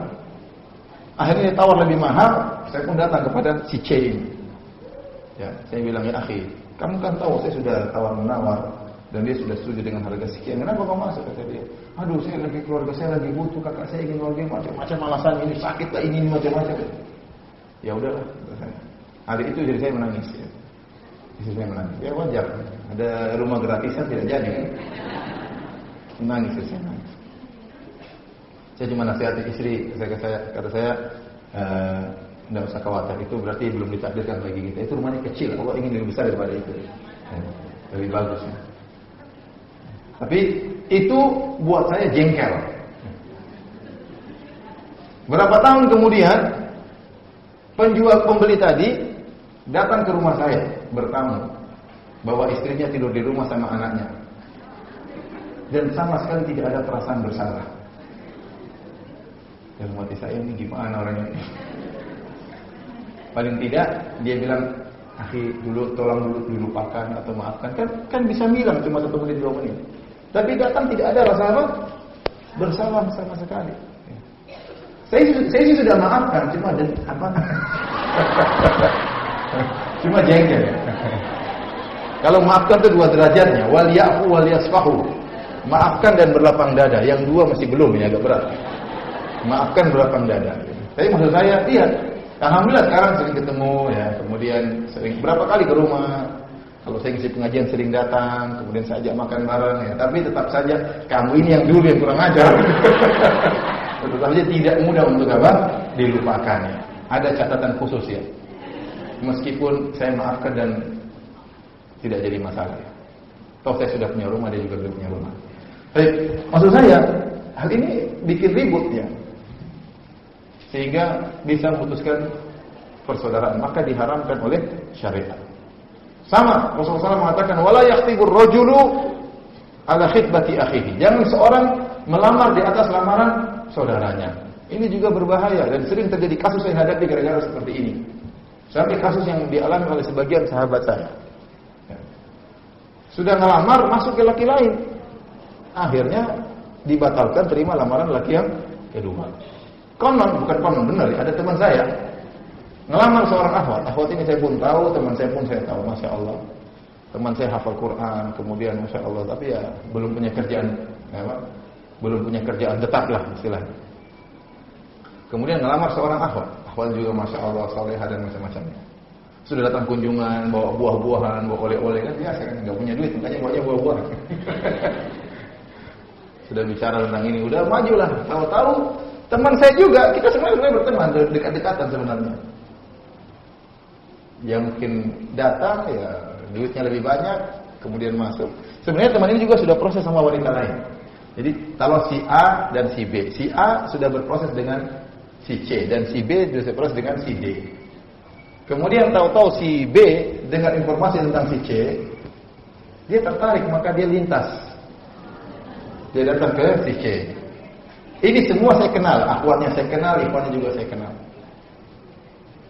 Akhirnya dia tawar lebih mahal. Saya pun datang kepada si C ini. Ya, saya bilang ya akhi, kamu kan tahu saya sudah tawar menawar dan dia sudah setuju dengan harga sekian. Kenapa kamu masuk? Kata dia. Aduh, saya lagi keluarga saya lagi butuh, kakak saya ingin keluarga macam-macam alasan ini sakit lah ini macam-macam. Ya udahlah. Hari itu jadi saya menangis. Ya. Istri saya menangis. Ya wajar. Ada rumah gratisan tidak jadi kan? Menangis saya menangis. Saya cuma nasihati istri, kata saya tidak usah khawatir, itu berarti belum ditakdirkan bagi kita. Itu rumahnya kecil, Allah ingin lebih besar daripada itu. Lebih bagus. Ya. Tapi itu buat saya jengkel. Berapa tahun kemudian pembeli tadi datang ke rumah saya bertamu bahwa istrinya tidur di rumah sama anaknya dan sama sekali tidak ada perasaan bersalah. Dan mati saya ini gimana orangnya? Paling tidak dia bilang, akhi dulu tolong dulu dilupakan atau maafkan. Kan bisa bilang cuma 1 menit 2 menit. Tapi datang tidak ada rasa apa? Bersalah sama sekali. Saya sih sudah maafkan, cuma apa? Cuma jengkel. Kalau maafkan itu 2 derajatnya, wal ya'fu wal yasfahu. Maafkan dan berlapang dada. Yang 2 masih belum, ya agak berat. Maafkan berlapang dada. Tapi maksud saya, iya. Alhamdulillah sekarang sering ketemu ya, kemudian sering berapa kali ke rumah. Kalau saya ngisi pengajian sering datang, kemudian saya ajak makan bareng ya. Tapi tetap saja kamu ini yang dulu yang kurang ajar. Tetap saja tidak mudah untuk apa? Dilupakan ya. Ada catatan khusus ya. Meskipun saya maafkan dan tidak jadi masalah ya. Toh saya sudah punya rumah, dia juga belum punya rumah. Tapi maksud saya hal ini bikin ribut ya. Sehingga bisa memutuskan persaudaraan, maka diharamkan oleh syariat. Sama Rasulullah SAW mengatakan wala yahtibur rajulu ala khitbati akhihi. Jangan seorang melamar di atas lamaran saudaranya. Ini juga berbahaya dan sering terjadi kasus yang hadapi gara-gara seperti ini. Sampai kasus yang dialami oleh sebagian sahabat saya. Sudah ngelamar masuk ke laki lain. Akhirnya dibatalkan terima lamaran laki yang kedua. Konon, bukan konon, benar ya, ada teman saya ngelamar seorang akhwat ini saya pun tahu, teman saya pun saya tahu, Masya Allah. Teman saya hafal Quran, kemudian Masya Allah, tapi ya belum punya kerjaan, ya, belum punya kerjaan tetap lah istilahnya. Kemudian ngelamar seorang akhwat. Akhwat juga Masya Allah, salehah dan macam-macamnya. Sudah datang kunjungan, bawa buah-buahan, bawa oleh-oleh, kan biasa kan, nggak punya duit, makanya bawanya buah-buahan. Sudah bicara tentang ini, udah majulah. Tahu-tahu teman saya juga, kita sebenarnya berteman, dekat-dekatan sebenarnya. Yang mungkin datang, ya duitnya lebih banyak, kemudian masuk. Sebenarnya teman ini juga sudah proses sama wanita lain. Jadi kalau si A dan si B, si A sudah berproses dengan si C dan si B sudah berproses dengan si D. Kemudian tahu-tahu si B dengar informasi tentang si C, dia tertarik, maka dia lintas. Dia datang ke si C. Ini semua saya kenal, akhwatnya saya kenal, ikhwannya juga saya kenal.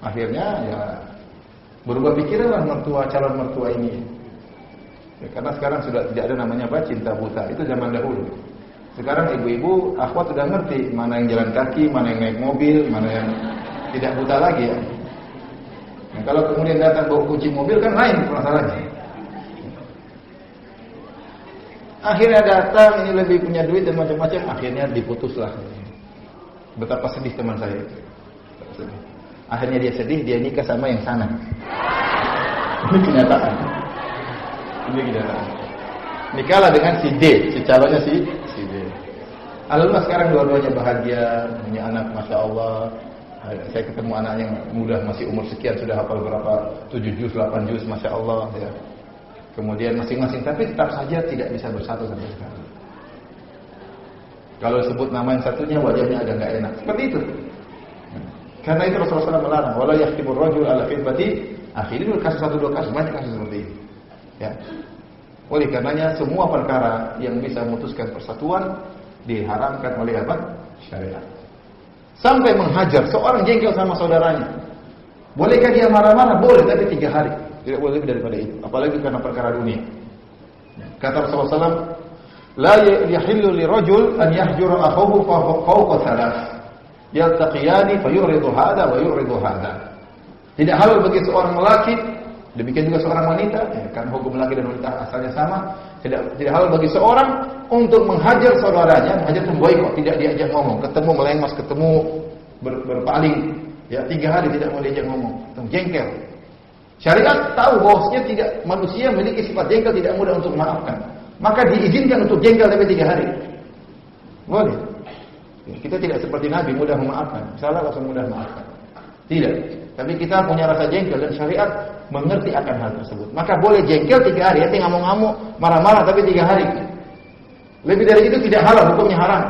Akhirnya ya berubah pikiranlah calon mertua ini. Ya, karena sekarang sudah tidak ada namanya apa cinta buta. Itu zaman dahulu. Sekarang ibu-ibu akhwat sudah ngerti mana yang jalan kaki, mana yang naik mobil, mana yang tidak buta lagi ya. Nah, kalau kemudian datang bawa kunci mobil kan lain masalahnya. Akhirnya datang ini lebih punya duit dan macam-macam, akhirnya diputuslah. Betapa sedih teman saya itu. Akhirnya dia sedih, dia nikah sama yang sana. Ini kenyataan. Ini kenyataan. Nikahlah dengan si D, si calonnya si D. Alhamdulillah sekarang dua-duanya bahagia, punya anak, Masya Allah. Saya ketemu anak yang muda, masih umur sekian, sudah hafal berapa, 7 juz, 8 juz, Masya Allah. Ya. Kemudian masing-masing, tapi tetap saja tidak bisa bersatu sampai sekarang. Kalau sebut nama yang satunya, wajahnya agak nggak enak. Seperti itu. Karena itu Rasulullah SAW melarang. Wala yahtibur rajul ala khitbati akhi. Ini kasus 1-2 kasus, banyak kasus seperti ini. Ya. Oleh karenanya semua perkara yang bisa memutuskan persatuan diharamkan oleh apa? Syariat. Sampai menghajar seorang jengkel sama saudaranya. Bolehkah dia marah-marah? Boleh, tapi 3 hari. Tidak boleh lebih daripada itu. Apalagi karena perkara dunia. Kata Rasulullah SAW, La yahillu li rajul an yahjura akhahu fawqa thalath. Yaltaqiyani fayuridu hadha wa yuridu hadha. Tidak halal bagi seorang lelaki, demikian juga seorang wanita, ya, karena hukum laki dan wanita asalnya sama. Tidak halal bagi seorang untuk menghajar saudaranya, menghajar itu boikot, tidak diajak ngomong, ketemu melengos, ketemu berpaling, ya 3 hari tidak mau diajak ngomong, jengkel. Syariat tahu bahwasanya tidak manusia memiliki sifat jengkel, tidak mudah untuk memaafkan. Maka diizinkan untuk jengkel sampai 3 hari. Boleh. Kita tidak seperti Nabi mudah memaafkan. Salah langsung mudah memaafkan. Tidak. Tapi kita punya rasa jengkel dan syariat mengerti akan hal tersebut. Maka boleh jengkel 3 hari, nanti ngamuk-ngamuk, marah-marah tapi 3 hari. Lebih dari itu tidak halal, hukumnya haram.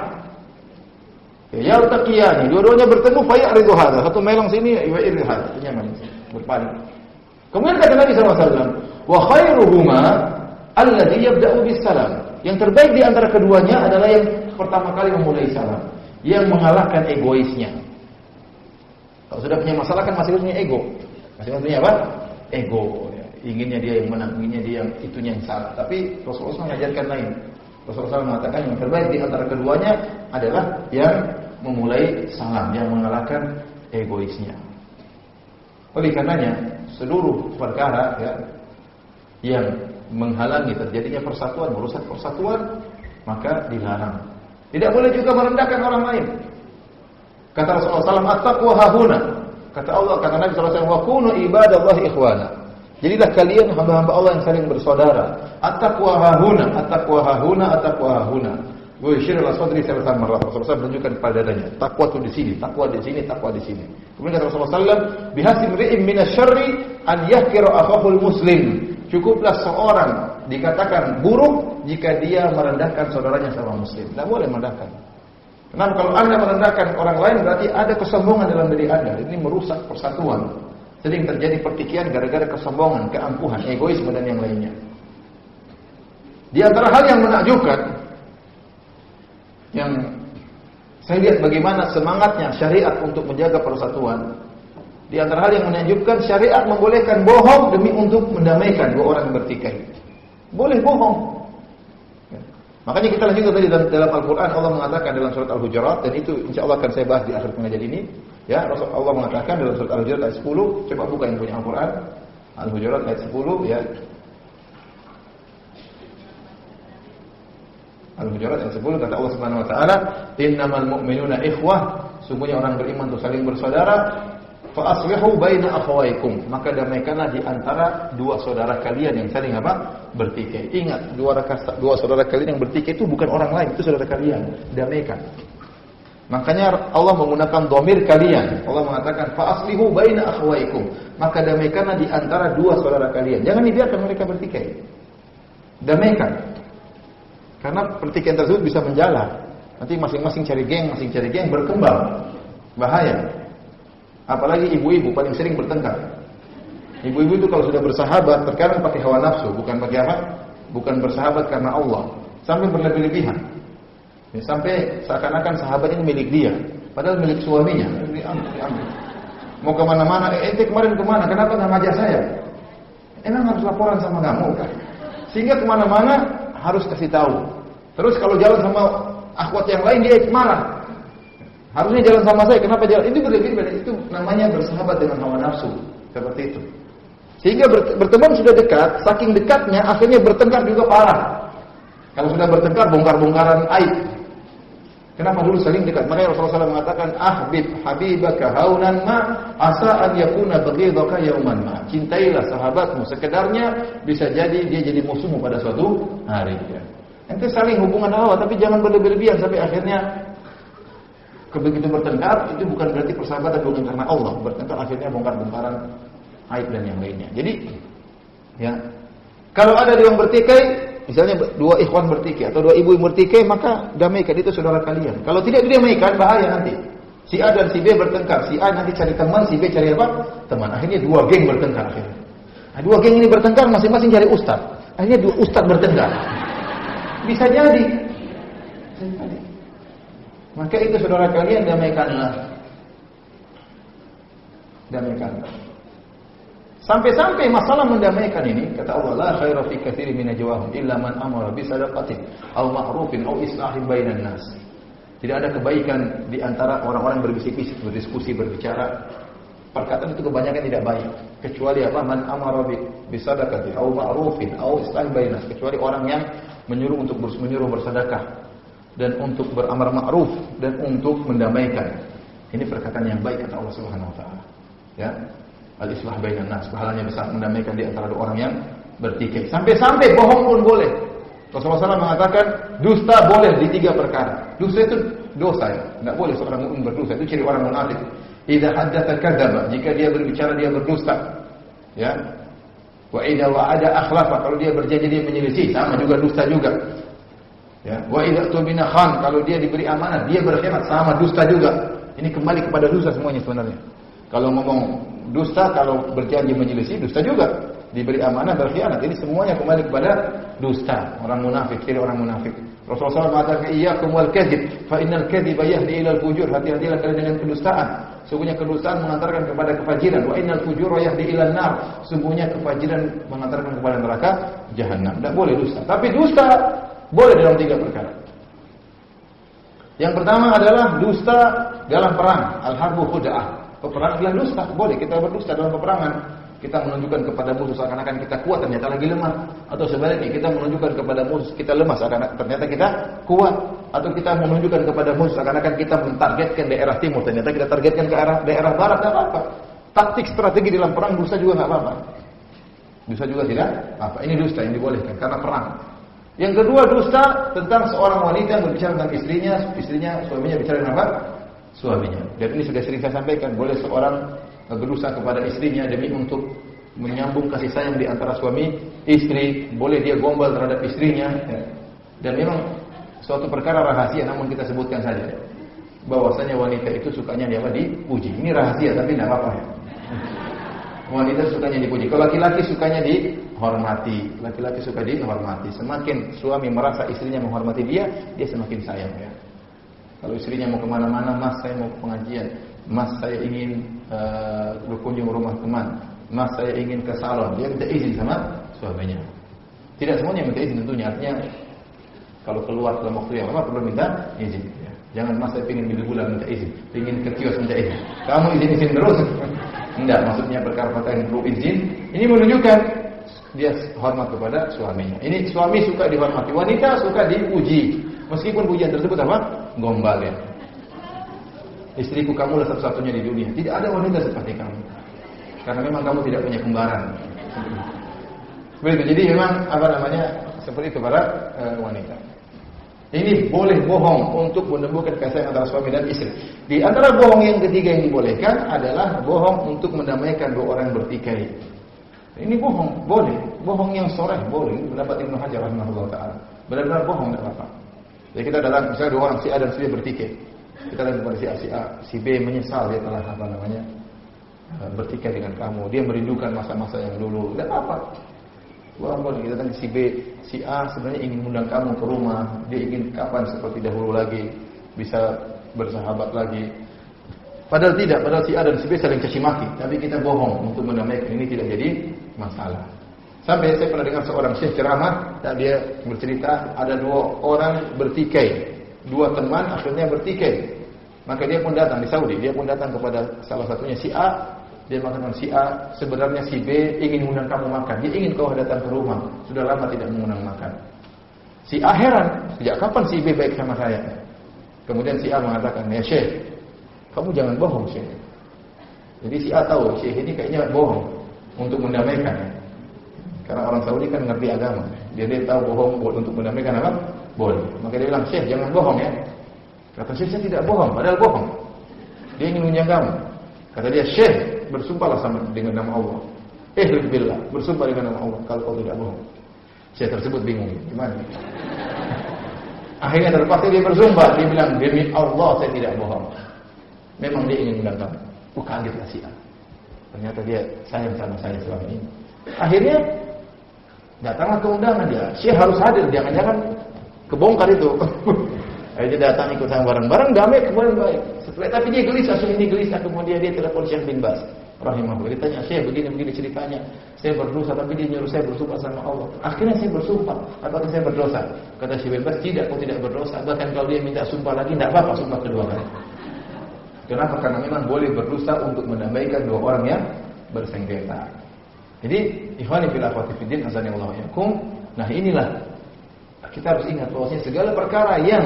Ya taqiyani, dua-duanya bertemu fayaridu hadza. Satu melong sini, yaridu hadza, nyaman. Berpaling. Kemudian kata Nabi SAW, wa khairuhuma alladhi yabda'u bis salam. Yang terbaik di antara keduanya adalah yang pertama kali memulai salam, yang mengalahkan egoisnya. Kalau sudah punya masalah kan masing-masing punya ego. Masing-masing punya apa? Ego. Inginnya dia yang menang, inginnya dia yang itunya yang salah. Tapi Rasulullah SAW mengajarkan lain. Rasulullah SAW mengatakan yang terbaik di antara keduanya adalah yang memulai salam, yang mengalahkan egoisnya. Oleh karenanya seluruh perkara ya, yang menghalangi terjadinya persatuan, merusak persatuan, maka dilarang. Tidak boleh juga merendahkan orang lain. Kata Rasulullah SAW, at-taqwa hahuna. Kata Allah, kata Nabi SAW, wa kunu ibadallahi ikhwana. Jadilah kalian hamba-hamba Allah yang saling bersaudara. At-taqwa hahuna, at-taqwa hahuna, at-taqwa hahuna. Wa yushir ila sadri sallallahu alaihi wasallam. Rasulullah menunjukkan pada dadanya. Takwa itu di sini, takwa di sini, takwa di sini. Kemudian kata Rasulullah SAW, bihasib ri'im minasyarri an yahkira akhahul muslim. Cukuplah seorang dikatakan buruk jika dia merendahkan saudaranya sama muslim. Tidak boleh merendahkan. Kenapa? Kalau Anda merendahkan orang lain berarti ada kesombongan dalam diri Anda. Ini merusak persatuan. Sering terjadi pertikaian gara-gara kesombongan, keangkuhan, egoisme dan yang lainnya. Di antara hal yang menakjubkan, yang saya lihat bagaimana semangatnya syariat untuk menjaga persatuan. Di antara hal yang menakjubkan, syariat membolehkan bohong demi untuk mendamaikan dua orang yang bertikai. Boleh bohong. Makanya kita lanjutkan tadi dalam Al-Quran Allah mengatakan dalam surat Al-Hujurat, dan itu insya Allah akan saya bahas di akhir pengajian ini. Ya, Allah mengatakan dalam surat Al-Hujurat ayat 10. Coba buka yang punya Al-Quran. Al-Hujurat ayat 10 ya. Al-Hujurat ayat 10 kata Allah Subhanahu wa taala, "Innamal mu'minuna ikhwah sungguhnya orang beriman itu saling bersaudara. Fa aslihu baina akhawaykum, maka damaikanlah di antara dua saudara kalian yang saling bertikai. Ingat, dua saudara kalian yang bertikai itu bukan orang lain, itu saudara kalian. Damaikan. Makanya Allah menggunakan dhamir kalian. Allah mengatakan fa aslihu baina akhawaykum, maka damaikanlah di antara dua saudara kalian. Jangan dibiarkan mereka bertikai. Damaikan. Karena pertikaian tersebut bisa menjalar. Nanti masing-masing cari geng berkembang. Bahaya. Apalagi ibu-ibu paling sering bertengkar. Ibu-ibu itu kalau sudah bersahabat terkadang pakai hawa nafsu, bukan pakai apa? Bukan bersahabat karena Allah. Sampai berlebih-lebihan. Ya, sampai seakan-akan sahabat ini milik dia, padahal milik suaminya. Diambil. Mau kemana-mana, ente kemarin kemana? Kenapa nggak ngajak saya? Emang harus laporan sama kamu kan? Sehingga kemana-mana harus kasih tahu. Terus kalau jalan sama akhwat yang lain dia marah. Harusnya jalan sama saya, kenapa jalan? Itu berlebih-lebihan, itu namanya bersahabat dengan hawa nafsu. Seperti itu. Sehingga berteman sudah dekat, saking dekatnya akhirnya bertengkar juga parah. Kalau sudah bertengkar, bongkar-bongkaran aib. Kenapa dulu saling dekat? Makanya Rasulullah SAW mengatakan, ahbib habibaka haunan ma asa an yakuna baghidaka yauman ma. Cintailah sahabatmu, sekedarnya bisa jadi dia jadi musuhmu pada suatu hari. Itu saling hubungan Allah, tapi jangan berlebih-lebihan sampai akhirnya begitu bertengkar, itu bukan berarti persahabatan, bukan karena Allah. Bertengkar akhirnya bongkar-bongkaran aib dan yang lainnya. Jadi, ya, kalau ada dua yang bertikai, misalnya dua ikhwan bertikai atau dua ibu yang bertikai, maka damaikan, itu saudara kalian. Kalau tidak didamaikan, bahaya nanti. Si A dan si B bertengkar, si A nanti cari teman, si B cari apa? Teman. Akhirnya dua geng bertengkar akhirnya. Nah, dua geng ini bertengkar, masing-masing cari ustaz. Akhirnya dua ustaz bertengkar. Bisa jadi. Maka itu saudara kalian damaikanlah. Damaikanlah. Sampai-sampai masalah mendamaikan ini, kata Allah, la khaira fi katsirin min najwahum illa man amara bi sadaqatin aw ma'rufin aw islahin bainan nas. Tidak ada kebaikan di antara orang-orang berbisik-bisik, berdiskusi, berbicara. Perkataan itu kebanyakan tidak baik, kecuali apa? Man amara bi sadaqatin aw ma'rufin aw islahin bainan nas, kecuali orang yang menyuruh bersedekah dan untuk beramar ma'ruf dan untuk mendamaikan. Ini perkataan yang baik kata Allah Subhanahu wa taala. Ya. Al-islah bainan nas, pahalanya besar mendamaikan di antara dua orang yang bertikai. Sampai-sampai bohong pun boleh. Rasulullah SAW mengatakan dusta boleh di 3 perkara. Dusta itu dosa ya. Enggak boleh seorang mukmin berdusta, itu ciri orang munafik. Idza haddatsa kadzdzaba, jika dia berbicara dia berdusta. Ya. Wa idza wa'ada akhlafa, kalau dia berjanji dia menyelisih, sama juga dusta juga. Ya, wa idza tumina khan, kalau dia diberi amanah dia berkhianat, sama dusta juga. Ini kembali kepada dusta semuanya sebenarnya. Kalau ngomong dusta, kalau berjanji menyelisih, dusta juga. Diberi amanah berkhianat, ini semuanya kembali kepada dusta. Orang munafik, ciri orang munafik. Rasulullah SAW mengatakan iyyakum wal kadzib fa innal kadziba yahdi ilal fujur. Hati-hatilah kalian dengan kedustaan. Sungguhnya kedustaan mengantarkan kepada kefajiran. Wa innal fujura yahdi ilan nar. Sungguhnya kefajiran mengantarkan kepada neraka jahanam. Tidak boleh dusta. Tapi dusta boleh dalam 3 perkara. Yang pertama adalah dusta dalam perang. Al-harbu khuda'ah. Peperangan adalah dusta. Boleh kita berdusta dalam peperangan. Kita menunjukkan kepada musuh seakan-akan kita kuat, ternyata lagi lemah. Atau sebaliknya kita menunjukkan kepada musuh kita lemah, seakan-akan ternyata kita kuat. Atau kita menunjukkan kepada musuh seakan-akan kita mentargetkan daerah timur, ternyata kita targetkan ke arah daerah barat. Tidak apa-apa. Taktik strategi dalam perang dusta juga tidak apa-apa. Dusta juga tidak apa. Ini dusta yang dibolehkan karena perang. Yang kedua dusta tentang seorang wanita yang berbicara tentang istrinya, suaminya bicara dengan apa? Suaminya. Dan ini sudah sering saya sampaikan, boleh seorang berdusta kepada istrinya demi untuk menyambung kasih sayang di antara suami istri, boleh dia gombal terhadap istrinya. Dan memang suatu perkara rahasia, namun kita sebutkan saja bahwasanya wanita itu sukanya dipuji. Ini rahasia tapi tidak apa-apa ya. Wanita sukanya dipuji. Kalau laki-laki sukanya dihormati. Laki-laki suka dihormati. Semakin suami merasa istrinya menghormati dia semakin sayang ya. Kalau istrinya mau kemana-mana, mas saya mau ke pengajian, mas saya ingin berkunjung rumah teman, mas saya ingin ke salon, dia minta izin sama suaminya. Tidak semuanya minta izin tentunya, artinya kalau keluar dalam waktu yang lama perlu minta izin. Ya. Jangan mas saya ingin beli gula minta izin, ingin ke kios minta izin. Kamu izin terus. Enggak, maksudnya perkara-perkara yang perlu izin. Ini menunjukkan dia hormat kepada suaminya. Ini suami suka dihormati, wanita suka dipuji. Meskipun pujian tersebut apa? Gombal ya. istriku kamulah satu-satunya di dunia. Tidak ada wanita seperti kamu. Karena memang kamu tidak punya kembaran. Begitu. Jadi memang seperti itu para wanita. Ini boleh bohong untuk menumbuhkan kasih antara suami dan istri. Di antara bohong yang ketiga yang dibolehkan adalah bohong untuk mendamaikan dua orang bertikai. Ini bohong, boleh. Bohong yang soreh, boleh. Pendapat Ibnu Hajar rahimahullah ta'ala. Benar-benar bohong, tidak apa-apa. Jadi kita datang, misalnya dua orang si A dan si B bertikai. Kita datang kepada si A, si B menyesal dia telah bertikai dengan kamu. Dia merindukan masa-masa yang dulu. Tidak apa-apa. Boleh kita datang si B, si A sebenarnya ingin mengundang kamu ke rumah. Dia ingin kapan seperti dahulu lagi, bisa bersahabat lagi. Padahal tidak, padahal si A dan si B saling caci maki. Tapi kita bohong untuk mendamaikan, ini tidak jadi masalah. Sampai saya pernah dengar seorang syekh ceramah, dan dia bercerita ada dua orang bertikai, dua teman akhirnya bertikai. Maka dia pun datang di Saudi, dia pun datang kepada salah satunya si A. Dia mengatakan si A, sebenarnya si B ingin mengundang kamu makan. Dia ingin kau datang ke rumah. Sudah lama tidak mengundang makan. Si A heran, sejak kapan si B baik sama saya? Kemudian si A mengatakan, ya syekh, kamu jangan bohong syekh. Jadi si A tahu syekh ini kayaknya bohong untuk mendamaikan. Karena orang Saudi kan ngerti agama. Dia tahu bohong untuk mendamaikan apa? Boleh. Maka dia bilang, syekh jangan bohong ya. Kata syekh, saya tidak bohong, padahal bohong. Dia ingin mengundang kamu. Kata dia, syekh, bersumpahlah sama dengan nama Allah. Billah, bersumpah dengan nama Allah kalau kau tidak bohong. Syekh tersebut bingung, gimana? Akhirnya terpaksa dia bersumpah, dia bilang, demi Allah saya tidak bohong. Memang dia ingin mengundang kamu. Kagetlah si A. Ternyata dia sayang sama saya selama ini. Akhirnya datanglah ke undangan dia. Syekh harus hadir, jangan-jangan kebongkar itu. Akhirnya datang ikut sama bareng-bareng, damai kemudian baik. Tapi dia gelisah, ini gelisah. Kemudian dia telepon Syekh bin Baz rahimahullah. Dia tanya, Syekh begini ceritanya. Saya berdosa, tapi dia nyuruh saya bersumpah sama Allah. Akhirnya saya bersumpah, apakah saya berdosa? Kata Syekh bin Baz, tidak, kau tidak berdosa. Bahkan kalau dia minta sumpah lagi, tidak apa-apa sumpah kedua kali. Kenapa? Karena memang boleh berdosa untuk mendamaikan dua orang yang bersengketa. Jadi, ikhwani fil akhwati fiddin azanillahu wa iyyakum. Nah, inilah kita harus ingat bahwasanya segala perkara yang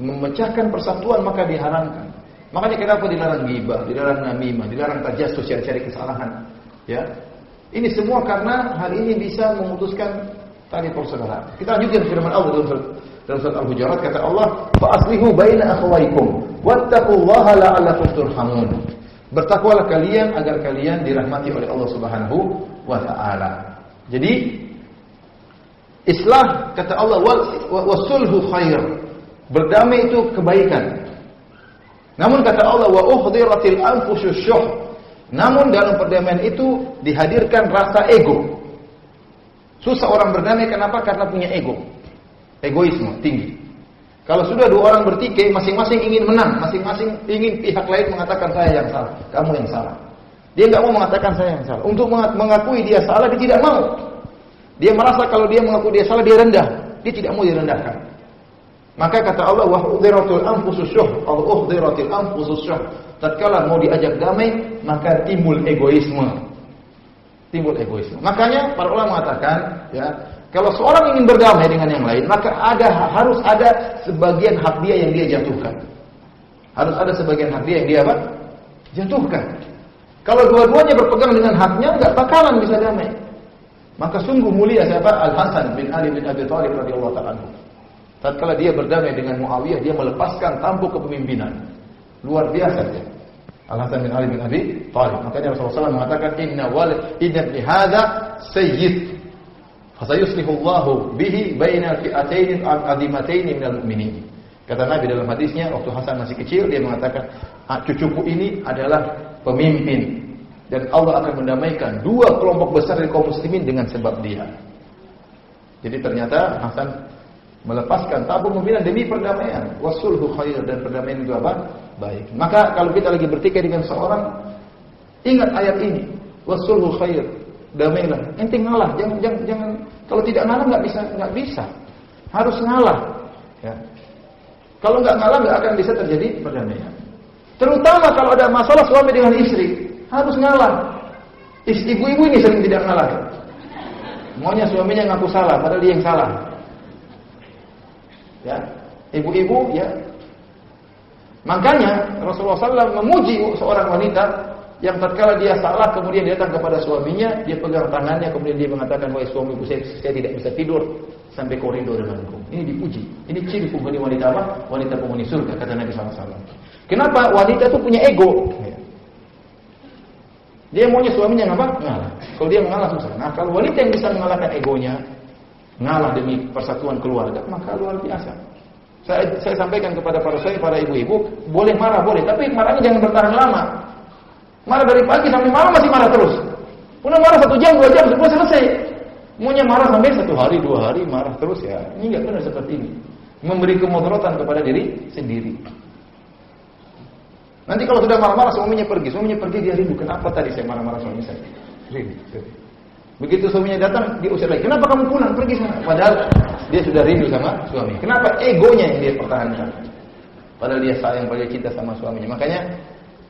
memecahkan persatuan maka diharamkan. Makanya kenapa dilarang ghibah, dilarang namimah, dilarang tajassus, cari-cari kesalahan. Ya. Ini semua karena hal ini bisa memutuskan tali persaudaraan. Kita lanjutkan firman Allah dalam surat Al-Hujurat, kata Allah, "Fa aslihu baina akhawaykum wattaqullaha la'allakum turhamun." Bertakwalah kalian agar kalian dirahmati oleh Allah Subhanahu wa taala. Jadi islah, kata Allah, wasulhu khair. Berdamai itu kebaikan. Namun kata Allah, wa uhdiratil anfusyush syuh. Namun dalam perdamaian itu dihadirkan rasa ego. Susah orang berdamai, kenapa? Karena punya ego. Egoisme tinggi. Kalau sudah dua orang bertikai, masing-masing ingin menang, masing-masing ingin pihak lain mengatakan saya yang salah, kamu yang salah. Dia enggak mau mengatakan saya yang salah. Untuk mengakui dia salah, dia tidak mau. Dia merasa kalau dia mengaku dia salah, dia rendah. Dia tidak mau direndahkan. Maka kata Allah, wa uhdiratul anfusus syuh, Allah uhdiratil anfusus syuh. Tatkala mau diajak damai, maka timbul egoisme. Timbul egoisme. Makanya para ulama mengatakan, ya, kalau seorang ingin berdamai dengan yang lain, maka harus ada sebagian hak dia yang dia jatuhkan. Harus ada sebagian hak dia yang dia apa? Jatuhkan. Kalau dua-duanya berpegang dengan haknya, enggak bakalan bisa damai. Maka sungguh mulia siapa? Al-Hasan bin Ali bin Abi Thalib radhiyallahu ta'ala anhu. Tatkala dia berdamai dengan Muawiyah, dia melepaskan tampuk kepemimpinan. Luar biasa dia. Al-Hasan bin Ali bin Abi Thalib. Makanya Rasulullah SAW mengatakan, Inna ibni hadza sayyid. Fasayuslihullahu bihi baina fi'atayn azimatayn minal mu'minin. Kata Nabi dalam hadisnya, waktu Hasan masih kecil, dia mengatakan, cucuku ini adalah pemimpin. Dan Allah akan mendamaikan dua kelompok besar dari kaum muslimin dengan sebab dia. Jadi ternyata Hasan melepaskan tabung pimpinan demi perdamaian. Wasulhu khair, dan perdamaian itu apa? Baik. Maka kalau kita lagi bertikai dengan seorang, ingat ayat ini. Wasulhu khair. Damailah. Ente ngalah, jangan. Kalau tidak ngalah nggak bisa. Harus ngalah. Ya. Kalau nggak ngalah nggak akan bisa terjadi perdamaian. Terutama kalau ada masalah suami dengan istri, harus ngalah. Ibu-ibu ini sering tidak ngalah. Maunya suaminya ngaku salah, padahal dia yang salah. Ya, ibu-ibu ya Makanya Rasulullah SAW memuji seorang wanita yang tatkala dia salah kemudian dia datang kepada suaminya, dia pegang tangannya kemudian dia mengatakan, wahai suamiku, saya tidak bisa tidur sampai kau ridho denganku. Ini dipuji. Ini ciri penghuni wanita apa? Wanita penghuni surga, kata Nabi SAW. Kenapa? Wanita itu punya ego. Dia maunya suaminya apa? Ngalah. Kalau dia mengalah susah. Nah, kalau wanita yang bisa mengalahkan egonya, ngalah demi persatuan keluarga, maka luar biasa. Saya sampaikan kepada para ibu-ibu, boleh marah boleh, tapi marahnya jangan bertahan lama. Marah dari pagi sampai malam masih marah terus. Punya marah 1 jam, 2 jam, sebelum selesai. Maunya marah sampai 1 hari, 2 hari marah terus ya. Ini enggak benar seperti ini. Memberi kemudaratan kepada diri sendiri. Nanti kalau sudah marah-marah suaminya pergi dia rindu. Kenapa tadi saya marah-marah suami saya? Rindu. Begitu suaminya datang, diusir lagi. Kenapa kamu pulang? Pergi sana. Padahal dia sudah rindu sama suami. Kenapa? Egonya yang dia pertahankan. Padahal dia sayang, padahal dia cinta sama suaminya. Makanya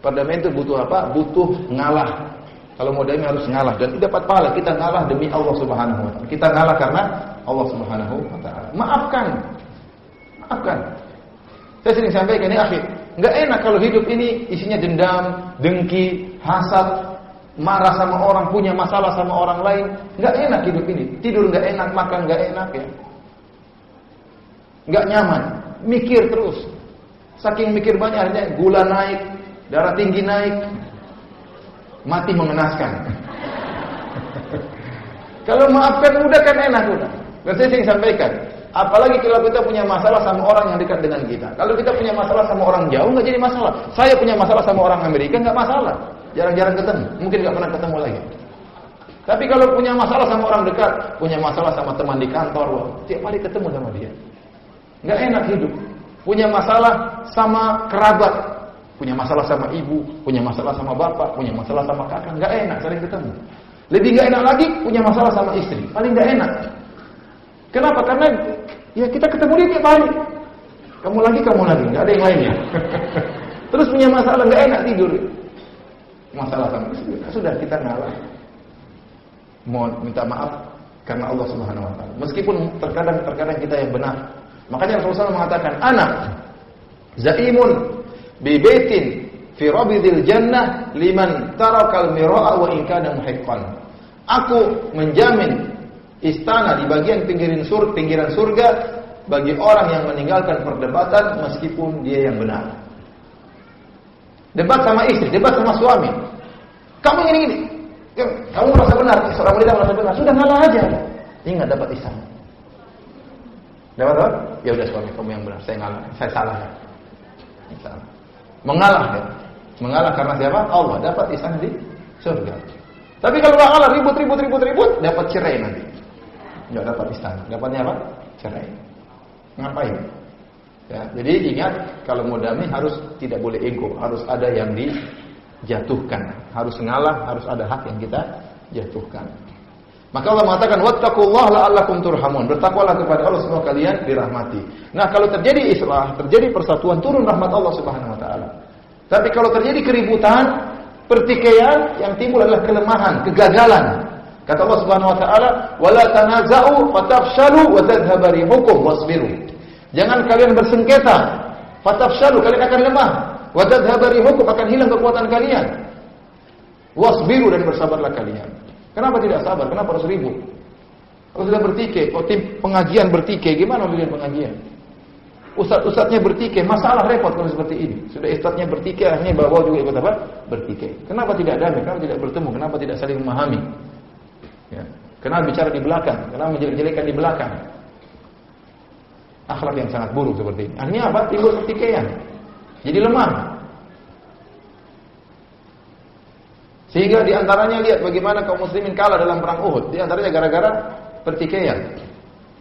perdamaian itu butuh apa? Butuh ngalah. Kalau mau damai harus ngalah dan dapat pahala. Kita ngalah demi Allah Subhanahu wa taala. Kita ngalah karena Allah Subhanahu wa taala. Maafkan. Saya sering sampaikan ini, akhi, enggak enak kalau hidup ini isinya dendam, dengki, hasad, marah sama orang, punya masalah sama orang lain. Enggak enak hidup ini. Tidur enggak enak, makan enggak enak ya. Enggak nyaman, mikir terus. Saking mikir banyak akhirnya gula naik, darah tinggi naik, mati mengenaskan. Kalau maafkan udah kan enak udah. Dan saya sering sampaikan, apalagi kalau kita punya masalah sama orang yang dekat dengan kita. Kalau kita punya masalah sama orang jauh nggak jadi masalah. Saya punya masalah sama orang Amerika nggak masalah, jarang-jarang ketemu, mungkin nggak pernah ketemu lagi. Tapi kalau punya masalah sama orang dekat, punya masalah sama teman di kantor, wah, tiap hari ketemu sama dia, nggak enak hidup. Punya masalah sama kerabat, punya masalah sama ibu, punya masalah sama bapak, punya masalah sama kakak, nggak enak sering ketemu. Lebih nggak enak lagi punya masalah sama istri, paling nggak enak. Kenapa? Karena ya kita ketemu dia tiap hari. Kamu lagi, nggak ada yang lainnya. Terus punya masalah, nggak enak tidur. Masalah sama istri, sudah kita ngalah. Mohon minta maaf karena Allah Subhanahu wa taala. Meskipun terkadang kita yang benar. Makanya Rasulullah SAW mengatakan, "Ana zaimun bi baitin fi rabidil jannah liman tarakal mira'a wa in kana muhiqqan." Aku menjamin istana di bagian pinggiran surga bagi orang yang meninggalkan perdebatan meskipun dia yang benar. Debat sama istri, debat sama suami. Kamu ini. Kamu merasa benar, seorang wanita merasa benar, sudah ngalah aja. Ingat dapat istana. Dapat apa? Ya udah suami kamu yang benar, saya ngalah, saya salah. Mengalah ya. Mengalah karena siapa? Allah, dapat istana di surga. Tapi kalau nggak ngalah ribut, dapat cerai nanti. Nggak dapat istana. Dapatnya apa? Cerai. Ngapain? Ya, jadi ingat kalau mau damai harus tidak boleh ego, harus ada yang dijatuhkan, harus ngalah, harus ada hak yang kita jatuhkan. Maka Allah mengatakan wattaqullaha la'allakum turhamun. Bertakwalah kepada Allah supaya kalian dirahmati. Nah, kalau terjadi islah, terjadi persatuan, turun rahmat Allah Subhanahu wa taala. Tapi kalau terjadi keributan, pertikaian, yang timbul adalah kelemahan, kegagalan. Kata Allah Subhanahu wa taala, "Wala tanaza'u fatafshalu wa tadhhabu rihukum wasbiru." Jangan kalian bersengketa, fatafshalu, kalian akan lemah, wa tadhhabu rihukum, akan hilang kekuatan kalian. Wasbiru, dan bersabarlah kalian. Kenapa tidak sabar? Kenapa harus ribut? Kalau sudah bertikai, kalau tim pengajian bertikai, gimana dengan pengajian? Ustaz-ustaznya bertikai, masalah repot kalau seperti ini. Sudah ustaznya bertikai, akhirnya bawa juga ikut apa? Bertikai. Kenapa tidak damai? Kenapa tidak bertemu? Kenapa tidak saling memahami? Ya. Kenapa bicara di belakang? Kenapa menjelek-jelekan di belakang? Akhlak yang sangat buruk seperti ini. Akhirnya apa? Timbul pertikaian. Jadi lemah. Sehingga diantaranya lihat bagaimana kaum muslimin kalah dalam perang Uhud. Diantaranya gara-gara pertikaian.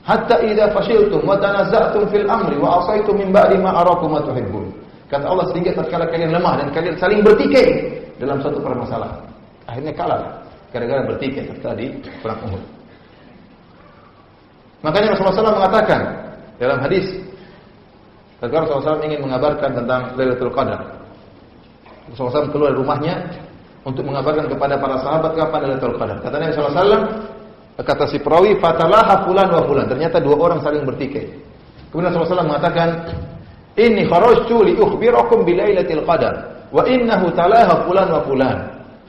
Hatta idza fashiltum wa tanaza'tum fil amri wa asaitum min ba'di ma arakum ma tuhibbun. Kata Allah, sehingga tatkala kalian lemah dan kalian saling bertikai dalam suatu permasalahan, akhirnya kalah gara-gara bertikai tatkala di perang Uhud. Makanya Rasulullah SAW mengatakan dalam hadis, tatkala Rasulullah SAW ingin mengabarkan tentang Lailatul Qadar, Rasulullah SAW keluar dari rumahnya untuk mengabarkan kepada para sahabat kapan Lailatul Qadar. Kata Nabi sallallahu alaihi wasallam, kata si perawi, fatalaha fulan wa fulan. Ternyata dua orang saling bertikai. Kemudian Rasulullah SAW mengatakan, Inni kharajtu li ukhbirakum bi lailatul qadar wa innahu talaha fulan wa fulan.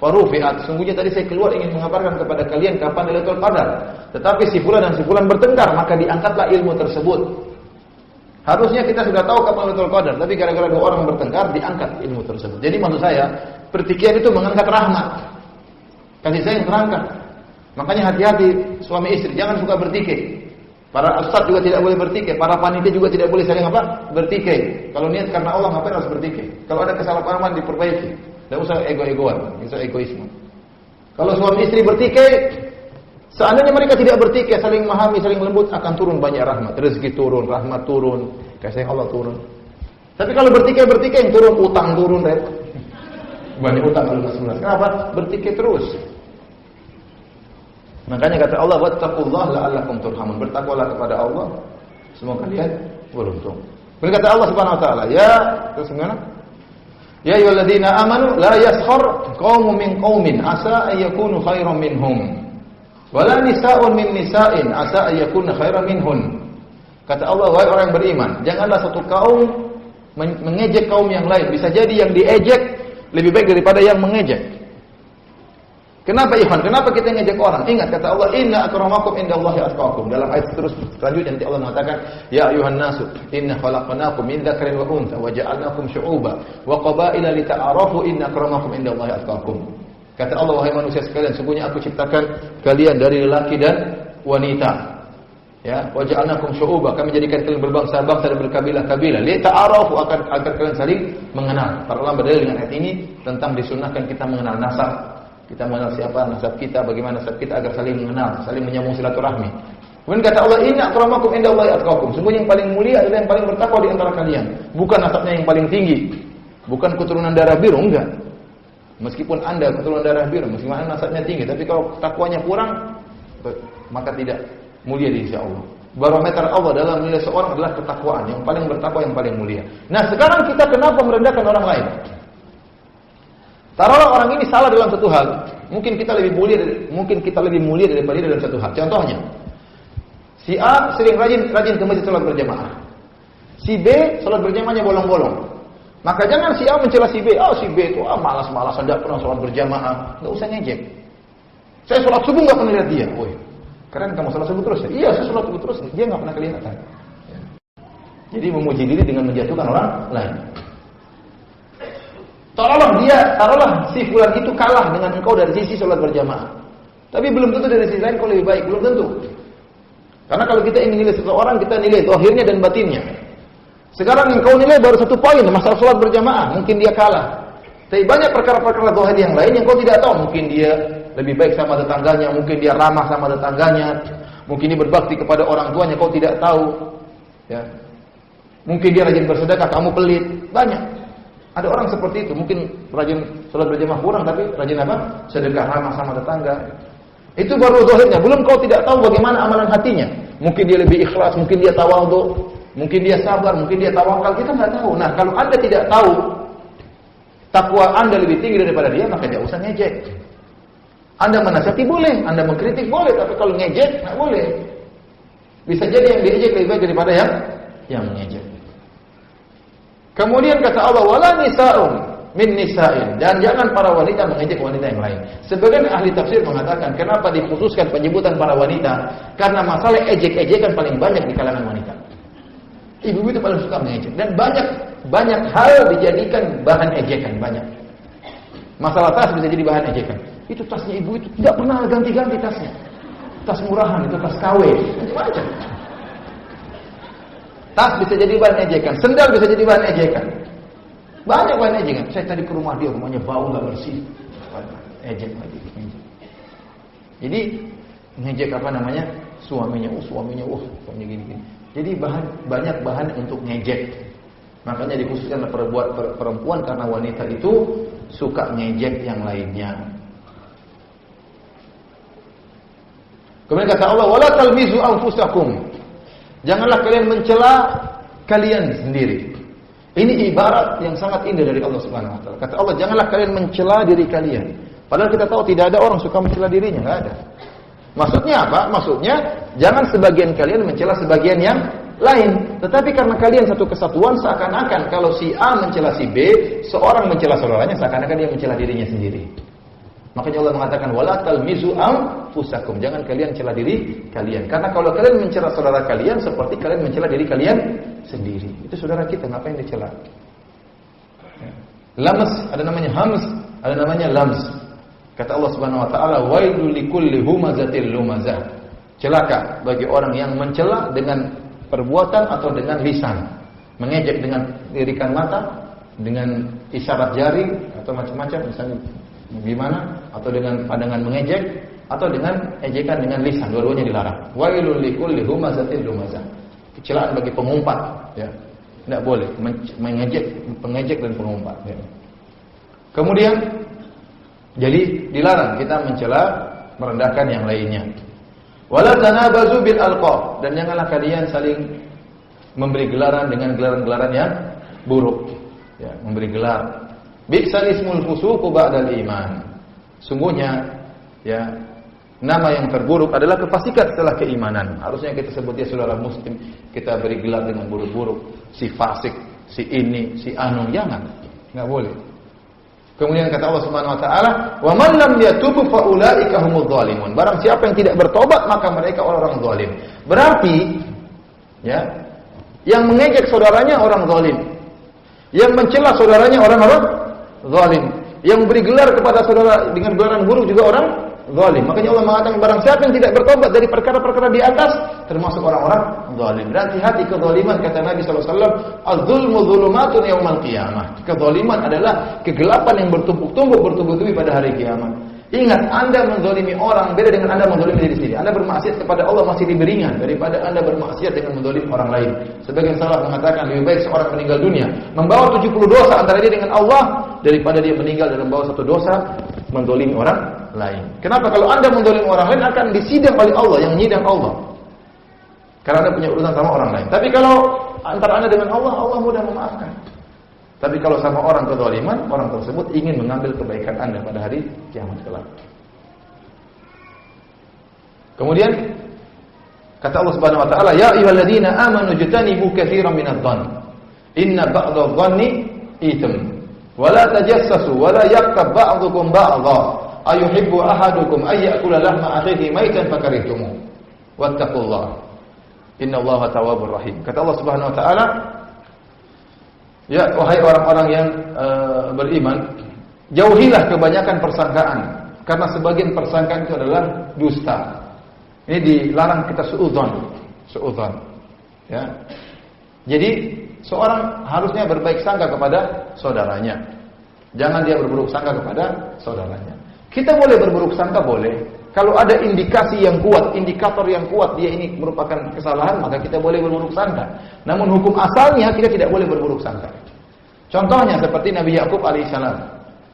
Farufi'at, sungguhnya tadi saya keluar ingin mengabarkan kepada kalian kapan Lailatul Qadar. Tetapi si fulan dan si fulan bertengkar, maka diangkatlah ilmu tersebut. Harusnya kita sudah tahu kapan Lailatul Qadar, tapi gara-gara dua orang bertengkar diangkat ilmu tersebut. Jadi maksud saya, pertikaian itu mengangkat rahmat. Kasih sayang terangkat. Makanya hati-hati suami istri, jangan suka bertikai. Para ustaz juga tidak boleh bertikai, para panitia juga tidak boleh saling bertikai. Kalau niat karena Allah, ngapain harus bertikai? Kalau ada kesalahpahaman diperbaiki. Tidak usah ego-egoan, tidak usah egoisme. Kalau suami istri bertikai, seandainya mereka tidak bertikai, saling memahami, saling lembut, akan turun banyak rahmat. Rezeki turun, rahmat turun, kasih Allah turun. Tapi kalau bertikai yang turun, utang turun, banyak utang kalau sebenarnya. Kenapa? Bertikai terus. Makanya kata Allah, wattaqullaha la'allakum turhamun. Bertakwalah kepada Allah, semoga kalian beruntung. Kemudian kata Allah Subhanahu wa taala, ya, terus gimana? Ya ayyuhalladzina amanu la yaskhar qaumun min qaumin asa ay yakunu khairan minhum wala nisa'un min nisa'in asa ay yakunna khairan minhun. Kata Allah, wahai orang yang beriman, janganlah satu kaum mengejek kaum yang lain. Bisa jadi yang diejek lebih baik daripada yang mengejek. Kenapa ikhwan? Kenapa kita ngejek orang? Ingat kata Allah, inna akramakum indallahi atqakum. Dalam ayat terus selanjutnya nanti Allah mengatakan, ya ayuhan nasu, inna khalaqnakum min dzakarin wa untha wa ja'alnakum syu'uba wa qabaila lita'arafu inna akramakum indallahi atqakum. Kata Allah, wahai manusia sekalian, sungguhnya aku ciptakan kalian dari lelaki dan wanita. Ya, wa ja'alnakum syu'uba, kami jadikan kalian berbangsa-bangsa dan berkabilah-kabilah. Lita'arafu, agar kalian saling mengenal. Para ulama berdalil dengan ayat ini tentang disunahkan kita mengenal nasab. Kita mengenal siapa nasab kita, bagaimana nasab kita agar saling mengenal, saling menyambung silaturahmi. Kemudian kata Allah, inna akramakum indallahi atqakum. Sungguhnya yang paling mulia adalah yang paling bertakwa di antara kalian. Bukan nasabnya yang paling tinggi, bukan keturunan darah biru, enggak. Meskipun Anda keturunan darah biru, meskipun Anda nasabnya tinggi, tapi kalau takwanya kurang, maka tidak mulia di sisi Allah. Barometer Allah dalam menilai seorang adalah ketakwaan. Yang paling bertakwa yang paling mulia. Nah, sekarang kita kenapa merendahkan orang lain? Taruhlah orang ini salah dalam satu hal, mungkin kita lebih mulia daripada dia dalam satu hal. Contohnya, si A sering rajin ke masjid salat berjamaah. Si B salat berjamaahnya bolong-bolong. Maka jangan si A mencela si B. Si B itu malas-malasan, tidak pernah salat berjamaah. Enggak usah ngejek. Saya salat subuh enggak pernah lihat dia. Woi, keren kamu salat subuh terus ya? Iya, saya salat subuh terus. Dia enggak pernah kelihatan. Jadi memuji diri dengan menjatuhkan orang lain. Taruhlah si fulan itu kalah dengan engkau dari sisi salat berjamaah. Tapi belum tentu dari sisi lain kau lebih baik, belum tentu. Karena kalau kita ingin nilai seseorang, kita nilai zahirnya dan batinnya. Sekarang engkau nilai baru satu poin, masalah salat berjamaah, mungkin dia kalah. Tapi banyak perkara-perkara zahir yang lain yang kau tidak tahu. Mungkin dia lebih baik sama tetangganya, mungkin dia ramah sama tetangganya, mungkin dia berbakti kepada orang tuanya, kau tidak tahu. Ya. Mungkin dia rajin bersedekah, kamu pelit. Banyak. Ada orang seperti itu, mungkin rajin salat berjamaah kurang, tapi rajin apa? Sedekah, ramah sama tetangga. Itu baru zahirnya, belum kau tidak tahu bagaimana amalan hatinya. Mungkin dia lebih ikhlas, mungkin dia tawadhu, mungkin dia sabar, mungkin dia tawakal, kita nggak tahu. Nah, kalau Anda tidak tahu takwa Anda lebih tinggi daripada dia, maka tidak usah ngejek. Anda menasihati boleh, Anda mengkritik boleh, tapi kalau ngejek nggak boleh. Bisa jadi yang diejek lebih baik daripada yang mengejek. Kemudian kata Allah, wala nisa'un min nisa'in, dan jangan para wanita mengejek wanita yang lain. Sebagian ahli tafsir mengatakan, kenapa dikhususkan penyebutan para wanita? Karena masalah ejek-ejekan paling banyak di kalangan wanita. Ibu itu paling suka mengejek, dan banyak hal dijadikan bahan ejekan, banyak. Masalah tas bisa jadi bahan ejekan. Itu tasnya ibu itu tidak pernah ganti-ganti tasnya. Tas murahan, itu tas KW, macam-macam. Tas bisa jadi bahan ejekan, sendal bisa jadi bahan ejekan. Banyak bahan ejekan. Saya tadi ke rumah dia, rumahnya bau nggak bersih. Ejek lagi. Jadi ngejek apa namanya? Suaminya gini-gini. Jadi banyak bahan untuk ngejek. Makanya dikhususkan perempuan karena wanita itu suka ngejek yang lainnya. Kemudian kata Allah, wala talmizu anfusakum. Janganlah kalian mencela kalian sendiri. Ini ibarat yang sangat indah dari Allah Subhanahu wa taala. Kata Allah, janganlah kalian mencela diri kalian. Padahal kita tahu tidak ada orang suka mencela dirinya, enggak ada. Maksudnya apa? Maksudnya jangan sebagian kalian mencela sebagian yang lain. Tetapi karena kalian satu kesatuan, seakan-akan kalau si A mencela si B, seorang mencela saudaranya, seakan-akan dia mencela dirinya sendiri. Makanya Allah mengatakan wala talmizu anfusakum, jangan kalian cela diri kalian. Karena kalau kalian mencela saudara kalian, seperti kalian mencela diri kalian sendiri. Itu saudara kita, ngapain dicela? Lams, ada namanya hams, ada namanya lams. Kata Allah Subhanahu wa taala, wailul likulli humazatil lumazah. Celaka bagi orang yang mencela dengan perbuatan atau dengan lisan. Mengejek dengan lirikan mata, dengan isyarat jari atau macam-macam, misalnya gimana, atau dengan pandangan mengejek, atau dengan ejekan dengan lisan. Dua-duanya dilarang. Wailul likulli humazatil lumazah. Kecelaan bagi pengumpat, ya. Tidak boleh mengejek dan pengumpat, ya. Kemudian jadi dilarang kita mencela, merendahkan yang lainnya. Wala tanabazu bil alqab, dan janganlah kalian saling memberi gelaran dengan gelaran-gelaran yang buruk. Ya, memberi gelar. Bi'sal ismul fusuqu ba'dal iman. Sungguhnya ya, nama yang terburuk adalah kefasikan setelah keimanan. Harusnya kita sebut dia saudara muslim, kita beri gelar dengan buruk-buruk, si fasik, si ini, si anu, jangan. Enggak boleh. Kemudian kata Allah Subhanahu wa taala, "Wa man lam yatub fa ulaika humudz zalimun." Barang siapa yang tidak bertobat, maka mereka orang-orang zalim. Berarti ya, yang mengejek saudaranya orang zalim. Yang mencela saudaranya orang-orang zalim. Yang beri gelar kepada saudara dengan gelaran buruk juga orang zalim. Makanya Allah mengatakan barang siapa yang tidak bertobat dari perkara-perkara di atas, termasuk orang-orang zalim. Berhati-hati kezaliman, kata Nabi sallallahu alaihi wasallam, "Az-zulmu dzulumatun yaumil qiyamah." Kezaliman adalah kegelapan yang bertumpuk-tumpuk pada hari kiamat. Ingat, Anda menzalimi orang beda dengan Anda menzalimi diri sendiri. Anda bermaksiat kepada Allah masih lebih ringan daripada Anda bermaksiat dengan menzalimi orang lain. Sebagian salaf mengatakan lebih baik seorang meninggal dunia membawa 70 dosa antara dia dengan Allah daripada dia meninggal dan membawa satu dosa menzalimi orang lain. Kenapa? Kalau Anda menzalimi orang lain akan disidang oleh Allah, yang menyidang Allah. Karena Anda punya urusan sama orang lain. Tapi kalau antara Anda dengan Allah, Allah mudah memaafkan. Tapi kalau sama orang kezaliman, orang tersebut ingin mengambil kebaikan Anda pada hari kiamat kelak. Kemudian kata Allah Subhanahu wa taala, "Ya ayyuhalladzina amanu jtanibu katsiran minadh-dhann. Inna ba'dadh-dhanni itsm. Wa la tajassasu wa la yaqtab ba'dukum ba'dha. Ayuhibbu ahadukum ay ya'kula lahma akhihi maitan fakarihtumuh. Wattaqullaha. Innallaha tawwabur rahim." Kata Allah Subhanahu wa taala, ya, wahai orang-orang yang beriman, jauhilah kebanyakan persangkaan, karena sebagian persangkaan itu adalah dusta. Ini dilarang kita suudzon. Ya. Jadi seorang harusnya berbaik sangka kepada saudaranya. Jangan dia berburuk sangka kepada saudaranya. Kita boleh berburuk sangka, boleh. Kalau ada indikasi yang kuat, indikator yang kuat dia ini merupakan kesalahan, maka kita boleh berburuk sangka. Namun hukum asalnya kita tidak boleh berburuk sangka. Contohnya seperti Nabi Yakub alaihissalam.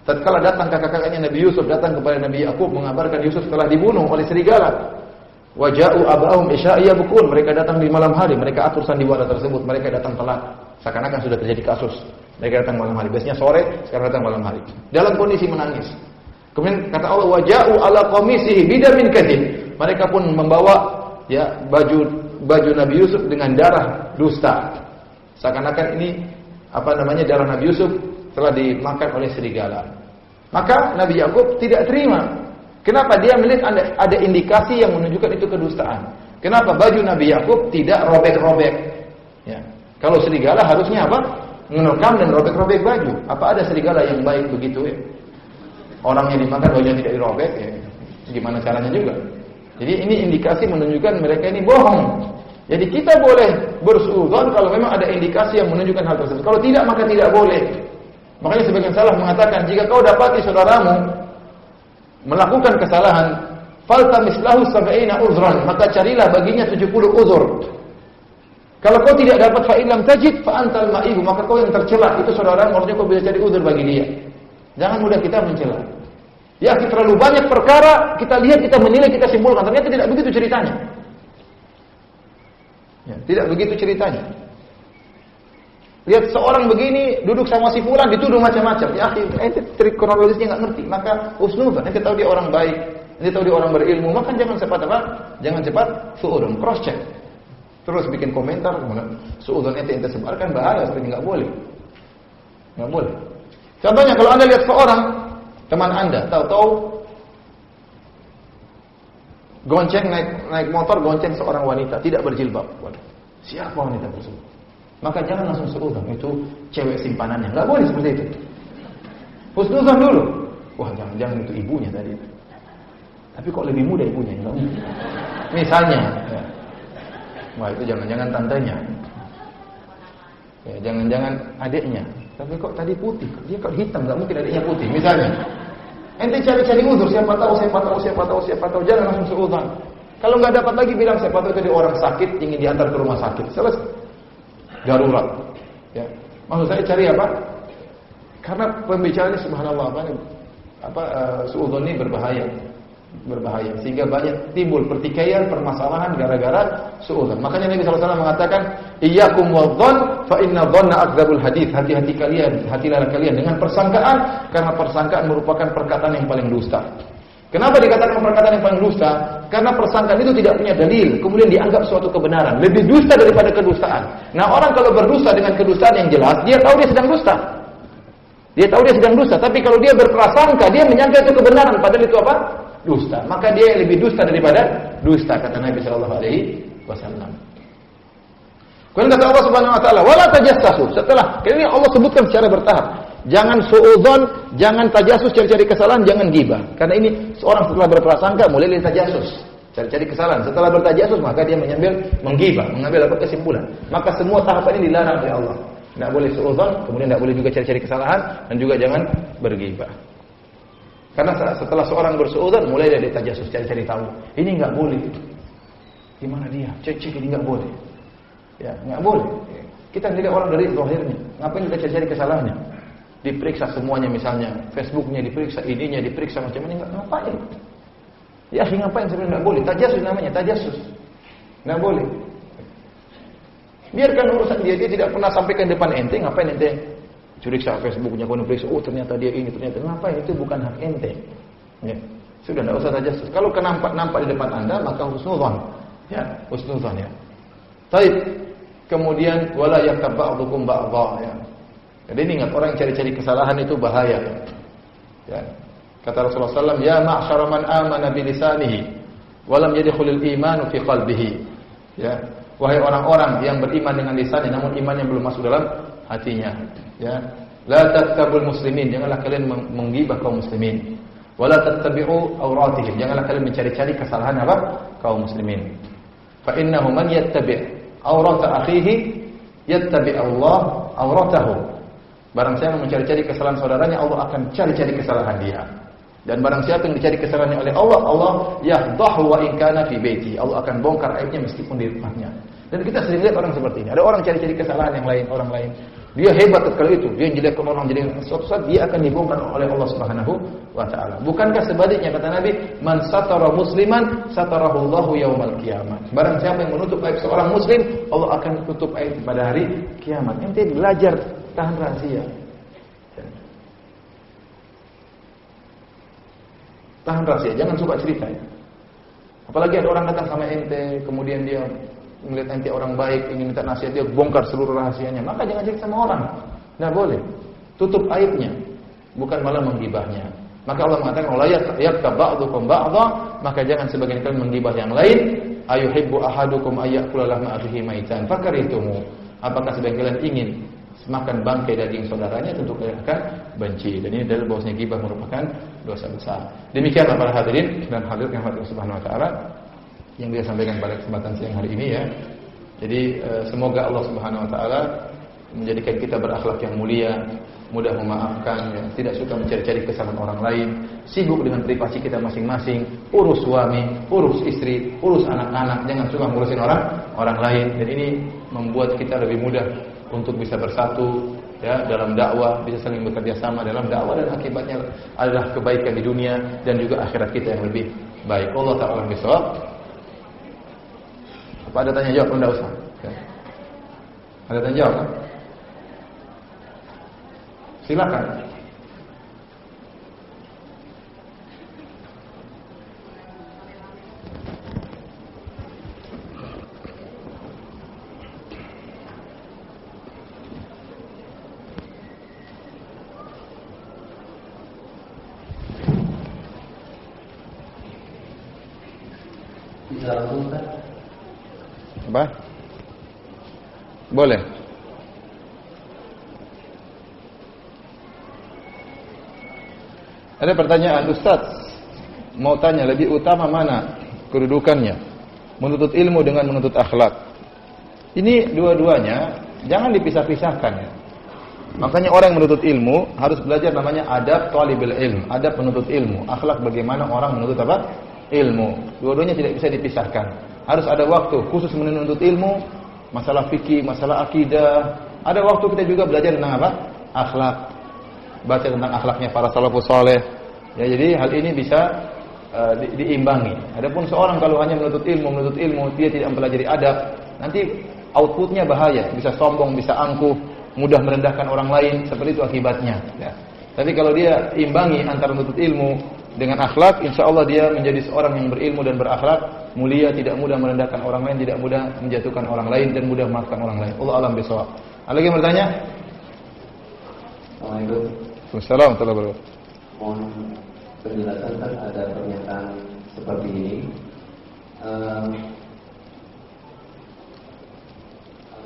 Tatkala datang kakak-kakaknya Nabi Yusuf datang kepada Nabi Yakub mengabarkan Yusuf telah dibunuh oleh serigala. Waja'u abahum isya'a bukun. Mereka datang di malam hari, mereka atur sandiwara tersebut, mereka datang telat. Seakan-akan sudah terjadi kasus. Mereka datang malam hari. Biasanya sore, sekarang datang malam hari. Dalam kondisi menangis. Kemudian kata Allah, waja'u ala qamisihi bidamin kadhib. Mereka pun membawa ya baju Nabi Yusuf dengan darah dusta. Seakan-akan ini darah Nabi Yusuf telah dimakan oleh serigala. Maka Nabi Yakub tidak terima. Kenapa? Dia melihat ada indikasi yang menunjukkan itu kedustaan. Kenapa baju Nabi Yakub tidak robek-robek? Ya. Kalau serigala harusnya apa? Menerkam dan robek-robek baju. Apa ada serigala yang baik begitu ya? Orang yang dimakan bajunya tidak dirobek, ya. Gimana caranya juga? Jadi ini indikasi menunjukkan mereka ini bohong. Jadi kita boleh bersuudzon kalau memang ada indikasi yang menunjukkan hal tersebut. Kalau tidak, maka tidak boleh. Makanya sebagian salaf mengatakan, jika kau dapati saudaramu melakukan kesalahan, faltamis lahu 70 uzran, maka carilah baginya 70 uzur. Kalau kau tidak dapat fa illam tajid fa antal ma'ibu, maka kau yang tercela, itu saudaramu, maksudnya kau bisa cari uzur bagi dia. Jangan mudah kita mencela. Ya, terlalu banyak perkara kita lihat, kita menilai, kita simpulkan, ternyata tidak begitu ceritanya. Ya, tidak begitu ceritanya. Lihat seorang begini duduk sama si fulan dituduh macam-macam. Ya, ente trik kronologisnya enggak ngerti, maka usnuzan. Ente tahu dia orang baik, ente tahu dia orang berilmu, maka jangan cepat suudzon, cross check. terus bikin komentar, suudzon ente sebarkan bahaya, seperti enggak boleh. Enggak boleh. Contohnya kalau Anda lihat seorang teman Anda, tahu-tahu gonceng naik motor gonceng seorang wanita tidak berjilbab. Waduh, siapa wanita tersebut? Maka jangan langsung suudzon, itu cewek simpanannya. Enggak boleh seperti itu. Husnuzon dulu. Wah, jangan itu ibunya tadi. Tapi kok lebih muda ibunya? Enggak mungkin. Misalnya, ya. Wah, itu jangan-jangan tantenya. Ya, jangan-jangan adiknya. Tapi kok tadi putih? Dia kok hitam? Enggak mungkin adiknya putih. Misalnya, ente cari-cari uzur, siapa tahu, jangan langsung suudzon. Kalau enggak dapat lagi bilang siapa tahu itu orang sakit ingin diantar ke rumah sakit. Selesai. Darurat. Ya. Maksud saya cari apa? Karena pembicaraan ini subhanallah suudzon ini berbahaya sehingga banyak timbul pertikaian, permasalahan gara-gara suudzon. Makanya Nabi SAW mengatakan, iyyakum wadh-dhon fa inna dhanna akdzabul hadits. Hati-hati kalian, hati-hati kalian dengan persangkaan, karena persangkaan merupakan perkataan yang paling dusta. Kenapa dikatakan perkataan yang paling dusta? Karena persangkaan itu tidak punya dalil, kemudian dianggap suatu kebenaran, lebih dusta daripada kedustaan. Nah, orang kalau berdusta dengan kedustaan yang jelas, dia tahu dia sedang dusta. Tapi kalau dia berprasangka, dia menyangka itu kebenaran, padahal itu apa? Dusta. Maka dia lebih dusta daripada dusta, kata Nabi sallallahu alaihi wasallam. Kemudian kata Allah Subhanahu wa taala, "Wala tajassasu." Setelah ini Allah sebutkan secara bertahap. Jangan suudzon, jangan tajassus, cari-cari kesalahan, jangan ghibah. Karena ini seorang setelah berprasangka mulai dari tajassus, cari-cari kesalahan. Setelah bertajassus maka dia menggibah, mengambil apa kesimpulan. Maka semua tahapan ini dilarang oleh Allah. Tidak boleh suudzon, kemudian tidak boleh juga cari-cari kesalahan, dan juga jangan berghibah. Karena setelah seorang bersuudzon, mulai dari tajassus, cari-cari tahu. Ini enggak boleh. Di mana dia? Cek ini enggak boleh. Ya, enggak boleh. Kita tidak orang dari zahirnya. Ngapain kita cari-cari kesalahannya? Diperiksa semuanya, misalnya Facebooknya diperiksa, ininya diperiksa, macam-macam, ngapain? Ya, ngapain sebenarnya enggak boleh. Tajassus namanya, tajassus. Enggak boleh. Biarkan urusan dia tidak pernah sampaikan depan ente, ngapain ente periksa Facebooknya, kau periksa, oh ternyata dia ini, ternyata ngapain, itu bukan hak ente. Ya. Sudah tidak usah tajassus. Kalau nampak di depan Anda, maka husnuzon. Ya, husnuzon ya. Baik. Kemudian wala yaktab ba'dukum ba'dha ya. Jadi ingat, orang yang cari-cari kesalahan itu bahaya. Ya. Kata Rasulullah SAW, ya ma'syara man amana bilisanihi wa lam yadkhulul imanu fi qalbihi. Ya. Wahai orang-orang yang beriman dengan lisannya namun imannya belum masuk dalam hatinya. Ya. La tattabul muslimin, janganlah kalian menggibah kaum muslimin. Wala tattabi'u auratihim, janganlah kalian mencari-cari kesalahan apa? Kaum muslimin. Fa innahu man yattabi' aurata akhihi yattabi' Allah auratahu. Barang siapa mencari-cari kesalahan saudaranya, Allah akan cari-cari kesalahan dia. Dan barang siapa yang dicari kesalahannya oleh Allah, Allah yahdahu wa in kana fi baiti. Allah akan bongkar aibnya meskipun di rumahnya. Dan kita sering lihat orang seperti ini. Ada orang cari-cari kesalahan yang lain, orang lain. Dia hebat ketika itu. Dia jelekkan orang, jadi suatu saat dia akan dibongkar oleh Allah Subhanahu wa taala. Bukankah sebaliknya kata Nabi, man satara musliman satarahu Allahu yaumal qiyamah. Barang siapa yang menutup aib seorang muslim, Allah akan tutup aib pada hari kiamat. Ente belajar tahan rahasia. Tahan rahasia, jangan suka cerita ya. Apalagi ada orang datang sama ente, kemudian dia melihat ente orang baik, ingin minta nasihat, dia bongkar seluruh rahasianya. Maka jangan cerita sama orang. Nggak boleh. Tutup aibnya, bukan malah menggibahnya. Maka Allah mengatakan, "La yaktab ba'dukum ba'dha," maka jangan sebagian kalian menggibah yang lain. Ayuhibbu ahadukum ayyakula lahma akhihi maitan fakaritumu. Apakah sebagian kalian ingin makan bangkai daging saudaranya, tentu kalian akan benci. Dan ini dalil bahwasanya ghibah merupakan dosa besar. Demikianlah para hadirin dan hadirat yang Allah Subhanahu wa taala yang dia sampaikan pada kesempatan siang hari ini ya. Jadi semoga Allah Subhanahu wa taala menjadikan kita berakhlak yang mulia, mudah memaafkan ya, tidak suka mencari-cari kesalahan orang lain, sibuk dengan privasi kita masing-masing, urus suami, urus istri, urus anak-anak, jangan suka ngurusin orang lain. Dan ini membuat kita lebih mudah untuk bisa bersatu ya dalam dakwah, bisa saling bekerja sama dalam dakwah, dan akibatnya adalah kebaikan di dunia dan juga akhirat kita yang lebih baik. Allah taala bisawab. Apa ada tanya jawab? Enggak usah. Ya. Ada tanya jawab? Kan? Silakan. bisa langsung Ustaz? Apa? Boleh. Ada pertanyaan, Ustaz, mau tanya lebih utama mana kedudukannya? Menuntut ilmu dengan menuntut akhlak. Ini dua-duanya jangan dipisah-pisahkan ya. Makanya orang yang menuntut ilmu harus belajar namanya adab talibul ilm, adab menuntut ilmu, akhlak bagaimana orang menuntut apa? Ilmu. Dua-duanya tidak bisa dipisahkan. Harus ada waktu khusus menuntut ilmu, masalah fikih, masalah akidah. Ada waktu kita juga belajar tentang apa? Akhlak. Baca tentang akhlaknya para salafus saleh. Ya, jadi hal ini bisa diimbangi. Adapun seorang kalau hanya menuntut ilmu, dia tidak mempelajari adab, nanti outputnya bahaya, bisa sombong, bisa angkuh, mudah merendahkan orang lain, seperti itu akibatnya. Ya. Tapi kalau dia imbangi antara menuntut ilmu dengan akhlak, insya Allah dia menjadi seorang yang berilmu dan berakhlak, mulia, tidak mudah merendahkan orang lain, tidak mudah menjatuhkan orang lain, dan mudah memaafkan orang lain. Allah alam bisawab. Ada lagi yang bertanya? Assalamualaikum. Waalaikumsalam warahmatullahi wabarakatuh. Mohon penjelasan, kan ada pernyataan seperti ini.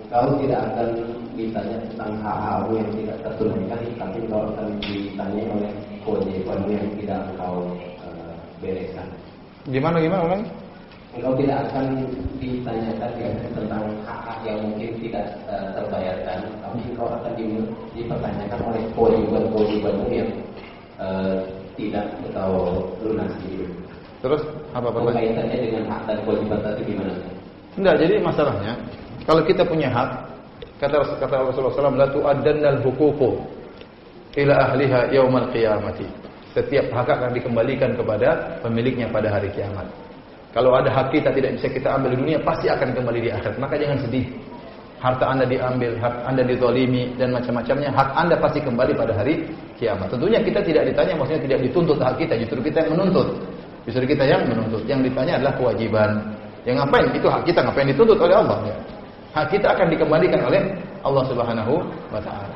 Engkau tidak akan ditanya tentang hak-hakmu yang tidak tertunaikan, tapi engkau akan ditanya oleh kewajibanmu yang tidak engkau bereskan. Gimana ulang? Engkau tidak akan ditanyakan tentang hak-hak yang mungkin tidak terbayarkan, tapi engkau akan dipertanyakan oleh kewajiban-kewajibanmu yang tidak engkau lunasi. Terus apa pertanyaan? Kaitannya dengan hak dan kewajiban tadi gimana? Enggak, jadi masalahnya kalau kita punya hak, kata Rasulullah SAW, la tu'addannal huququ ila ahliha yaumal qiyamati. Setiap hak akan dikembalikan kepada pemiliknya pada hari kiamat. Kalau ada hak kita tidak bisa kita ambil di dunia, pasti akan kembali di akhirat. Maka jangan sedih. Harta Anda diambil, hak Anda dizalimi dan macam-macamnya, hak Anda pasti kembali pada hari kiamat. Tentunya kita tidak ditanya, maksudnya tidak dituntut hak kita, justru kita yang menuntut. Justru kita yang menuntut. Yang ditanya adalah kewajiban. Yang ngapain? Itu hak kita, ngapain dituntut oleh Allah ya. Hak kita akan dikembalikan oleh Allah Subhanahu wa taala.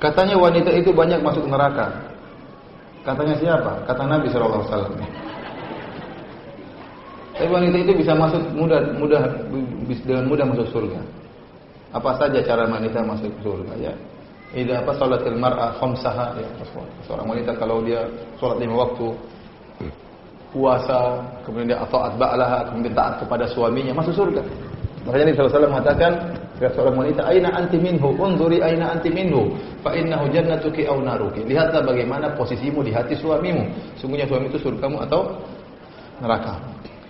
Katanya wanita itu banyak masuk neraka. Katanya siapa? Kata Nabi SAW. Tapi wanita itu bisa masuk dengan mudah masuk surga. Apa saja cara wanita masuk surga ya? Idza apa salatil mar'a khamsaha ya. Seorang wanita kalau dia salat 5 waktu, puasa, kemudian dia taat ba'laha, kemudian taat kepada suaminya, masuk surga. Makanya Nabi SAW mengatakan kepada seorang wanita, aina anti minhu, unzuri aina anti minhu, fa innahu jannatuki aw naruki. Lihatlah bagaimana posisimu di hati suamimu. Sungguhnya suami itu surgamu atau neraka.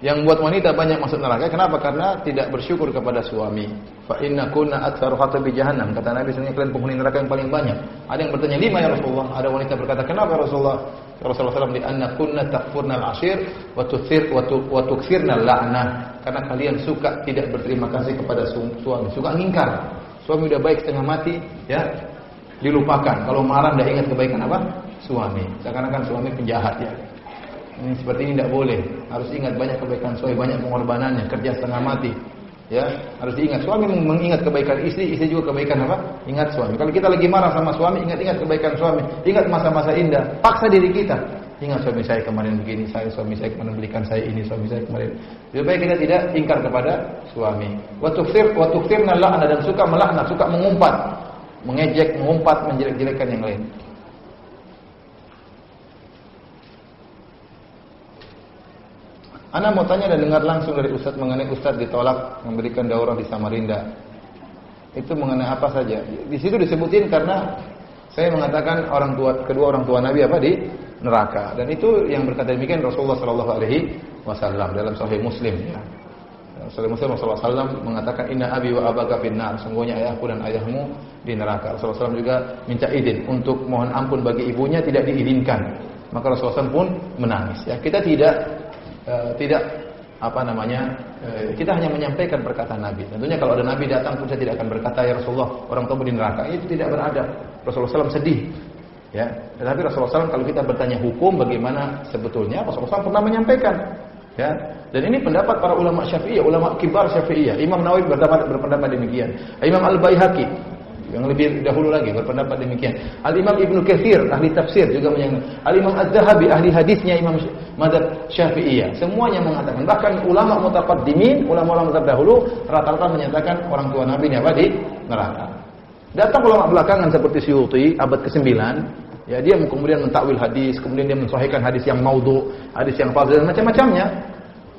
Yang buat wanita banyak masuk neraka, kenapa? Karena tidak bersyukur kepada suami. Fa inna kunna aktsaru khatabi jahannam. Kata Nabi, sebenarnya kalian penghuni neraka yang paling banyak. Ada yang bertanya, 5 ya Rasulullah. Ada wanita berkata, kenapa Rasulullah? Rasulullah SAW, di anna kunna takfurnal ashir wa tukthirnal la'nah. Karena kalian suka tidak berterima kasih kepada suami, suka ngingkar. Suami udah baik setengah mati, ya dilupakan. Kalau marah tidak ingat kebaikan apa? Suami. Seakan-akan suami penjahat ya. Ini seperti ini tidak boleh. Harus ingat banyak kebaikan suami, banyak pengorbanannya, kerja setengah mati. Ya, harus diingat. Suami mengingat kebaikan istri, istri juga kebaikan apa? Ingat suami. Kalau kita lagi marah sama suami, ingat kebaikan suami, ingat masa-masa indah. Paksa diri kita. Ingat suami saya kemarin begini, suami saya kemarin belikan saya ini, suami saya kemarin. Lebih baik kita tidak ingkar kepada suami. Wa tukthirna la'na, dan suka melaknat, suka mengumpat, mengejek, mengumpat, menjelek-jelekkan yang lain. Ana mau tanya dan dengar langsung dari Ustaz mengenai Ustaz ditolak memberikan daurah di Samarinda. Itu mengenai apa saja? Di situ disebutin karena saya mengatakan kedua orang tua Nabi apa di neraka. Dan itu yang berkata demikian Rasulullah sallallahu alaihi wasallam dalam Sahih Muslim ya. Rasulullah SAW mengatakan inna abi wa abaka finnar, sungguhnya ayahku dan ayahmu di neraka. Rasulullah SAW juga minta izin untuk mohon ampun bagi ibunya, tidak diizinkan. Maka Rasulullah SAW pun menangis. Ya, kita tidak kita hanya menyampaikan perkataan Nabi. Tentunya kalau ada Nabi datang pun saya tidak akan berkata ya Rasulullah orang tuamu di neraka. Itu tidak beradab. Rasulullah SAW sedih. Ya, tetapi Rasulullah SAW kalau kita bertanya hukum bagaimana sebetulnya, Rasulullah SAW pernah menyampaikan. Ya, dan ini pendapat para ulama Syafi'iyah, ulama kibar Syafi'iyah. Imam Nawawi berpendapat demikian. Imam Al-Baihaqi yang lebih dahulu lagi berpendapat demikian. Al-Imam Ibnu Katsir ahli tafsir juga menyatakan. Al-Imam Az-Zahabi ahli hadisnya Imam mazhab Syafi'iyah. Semuanya mengatakan, bahkan ulama mutaqaddimin, ulama-ulama terdahulu rata-rata menyatakan orang tua Nabi ini apa di neraka. Datang ulama belakangan seperti Suyuti abad ke-9, ya dia kemudian mentakwil hadis, kemudian dia mensahihkan hadis yang maudhu, hadis yang fadhil dan macam-macamnya.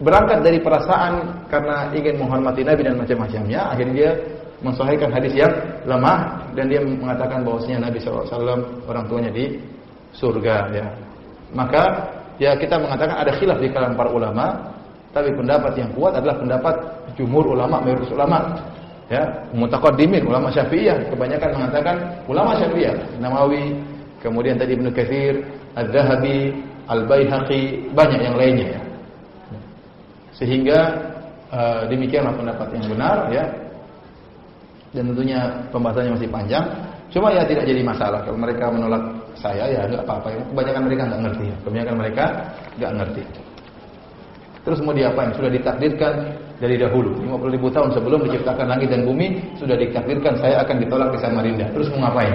Berangkat dari perasaan karena ingin menghormati Nabi dan macam-macamnya, akhirnya dia mensahihkan hadis yang lemah dan dia mengatakan bahwasanya Nabi SAW orang tuanya di surga. Ya. Maka ya kita mengatakan ada khilaf di kalangan para ulama, tapi pendapat yang kuat adalah pendapat jumhur ulama, mayoritas ulama. Ya, mutaqaddimin ulama Syafi'iyah kebanyakan mengatakan ulama Syafi'iyah, Nawawi, kemudian tadi Ibnu Katsir, Az-Zahabi, Al-Baihaqi, banyak yang lainnya ya. Sehingga demikianlah pendapat yang benar ya. Dan tentunya pembahasannya masih panjang. Cuma ya tidak jadi masalah kalau mereka menolak saya ya enggak apa-apa. Kebanyakan mereka enggak ngerti ya. Kebanyakan mereka enggak ngerti. Terus mau diapain? Sudah ditakdirkan dari dahulu. 50.000 tahun sebelum diciptakan langit dan bumi sudah ditakdirkan saya akan ditolak di Samarinda. Terus mau ngapain?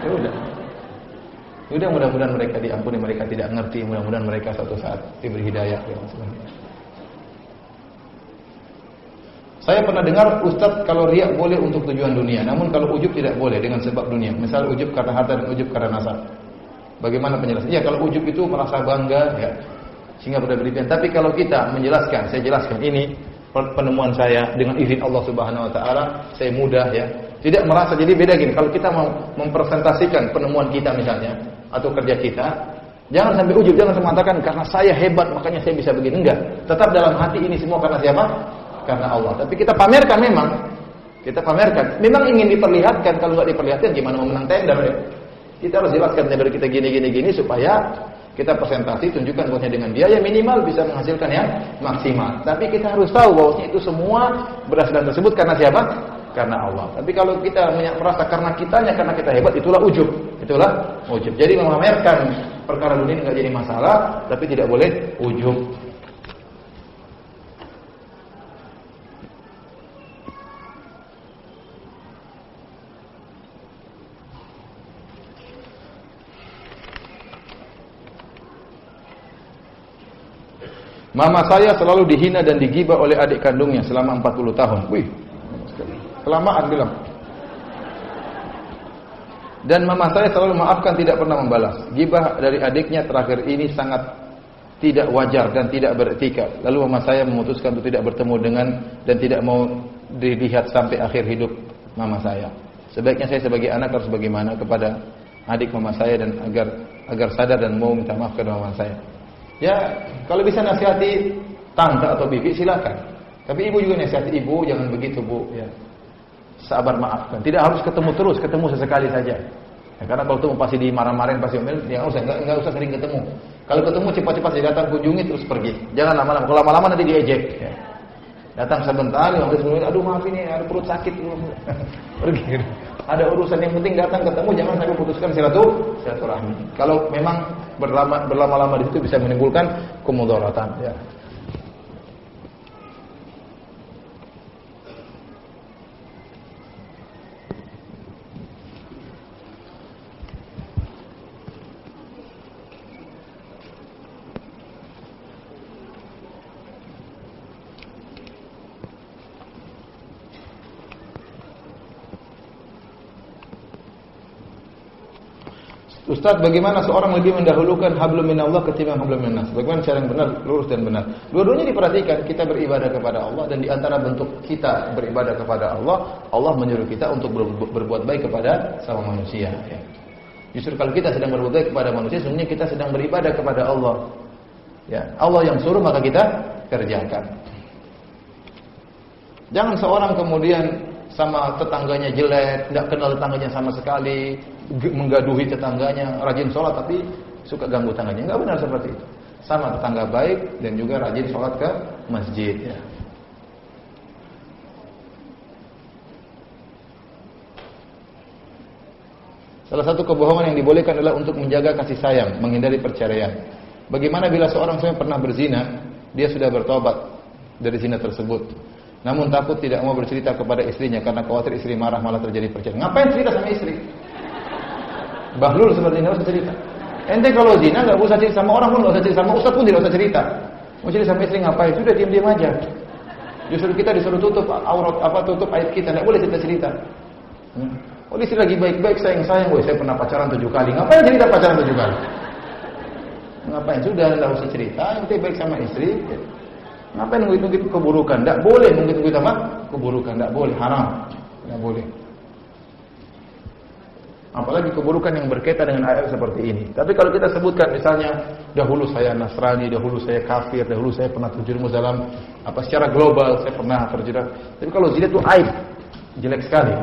Ya udah. Udah mudah-mudahan mereka diampuni, mereka tidak ngerti, mudah-mudahan mereka suatu saat diberi hidayah ya sebagainya. Saya pernah dengar Ustadz kalau riak boleh untuk tujuan dunia, namun kalau ujub tidak boleh dengan sebab dunia. Misal ujub karena harta dan ujub karena nasab. Bagaimana penjelasan? Ya kalau ujub itu merasa bangga ya, sehingga berlebihan. Tapi kalau kita menjelaskan, saya jelaskan ini penemuan saya dengan izin Allah Subhanahu wa taala, saya mudah ya. Tidak merasa, jadi beda gini, kalau kita mau mempresentasikan penemuan kita misalnya atau kerja kita, jangan sampai ujub, jangan mengatakan karena saya hebat makanya saya bisa begini, enggak. Tetap dalam hati ini semua karena siapa? Karena Allah. Tapi kita pamerkan memang. Kita pamerkan. Memang ingin diperlihatkan, kalau enggak diperlihatkan gimana mau menang tender ya. Kita harus jelaskan tender kita gini supaya kita presentasi, tunjukkan bahwasanya dengan biaya minimal bisa menghasilkan yang maksimal. Tapi kita harus tahu bahwasanya itu semua berdasarkan tersebut karena siapa? Karena Allah. Tapi kalau kita merasa karena kita hebat, itulah ujub. Itulah ujub. Jadi memamerkan perkara dunia enggak jadi masalah, tapi tidak boleh ujub. Mama saya selalu dihina dan digibah oleh adik kandungnya selama 40 tahun. Wih, kelamaan bilang. Dan mama saya selalu maafkan, tidak pernah membalas. Gibah dari adiknya terakhir ini sangat tidak wajar dan tidak beretika. Lalu mama saya memutuskan untuk tidak bertemu dengan dan tidak mau dilihat sampai akhir hidup mama saya. Sebaiknya saya sebagai anak harus bagaimana kepada adik mama saya dan agar sadar dan mau minta maaf kepada mama saya. Ya, kalau bisa nasihati tante atau bibi silakan. Tapi ibu juga nasihati ibu, jangan begitu bu. Ya. Sabar maafkan. Tidak harus ketemu terus, ketemu sesekali saja. Ya, karena kalau ketemu pasti dimarah-marahin, pasti enggak usah sering ketemu. Kalau ketemu cepat-cepat saya datang kunjungi terus pergi. Jangan lama-lama. Kalau lama-lama nanti diejek. Ya. Datang sebentar, aduh maaf ini ada perut sakit, pergi. Ada urusan yang penting datang ketemu, jangan sampai putuskan silaturahmi. Kalau memang berlama-lama di situ bisa menimbulkan kemudaratan. Ya. Ustaz, bagaimana seorang lebih mendahulukan hablum minallah ketimbang hablum minnas? Bagaimana cara yang benar, lurus dan benar? Dua-duanya diperhatikan. Kita beribadah kepada Allah dan di antara bentuk kita beribadah kepada Allah, Allah menyuruh kita untuk berbuat baik kepada sama manusia. Ya. Justru kalau kita sedang berbuat baik kepada manusia, sebenarnya kita sedang beribadah kepada Allah. Ya, Allah yang suruh maka kita kerjakan. Jangan seorang kemudian sama tetangganya jelek, tidak kenal tetangganya sama sekali, menggaduhi tetangganya, rajin sholat tapi suka ganggu tetangganya. Enggak benar seperti itu. Sama tetangga baik dan juga rajin sholat ke masjid. Ya. Salah satu kebohongan yang dibolehkan adalah untuk menjaga kasih sayang, menghindari perceraian. Bagaimana bila seorang suami pernah berzina, dia sudah bertobat dari zina tersebut, namun takut tidak mau bercerita kepada istrinya karena khawatir istri marah malah terjadi perceraian. Ngapain cerita sama istri? Bahlul seperti ini, nggak usah cerita. Ente kalau zina nggak usah cerita sama orang pun, nggak usah cerita sama ustaz pun, tidak usah cerita. Mau cerita sama istri ngapain? Sudah diam-diam aja. Justru kita disuruh tutup aurat, tutup aib kita, nggak boleh cerita-cerita. Oh, istri lagi baik-baik, sayang-sayang, saya pernah pacaran 7 kali. Ngapain cerita pacaran 7 kali? Ngapain? Sudah, nggak usah cerita. Yang penting baik sama istri. Ngapain nunggu-nunggu keburukan? Nggak boleh nunggu-nunggu apa? Keburukan, nggak boleh, haram, nggak boleh. Apalagi keburukan yang berkaitan dengan ayat seperti ini. Tapi kalau kita sebutkan misalnya, dahulu saya Nasrani, dahulu saya kafir, dahulu saya pernah terjerumus dalam secara global saya pernah terjerat. Tapi kalau zina itu aib, jelek sekali.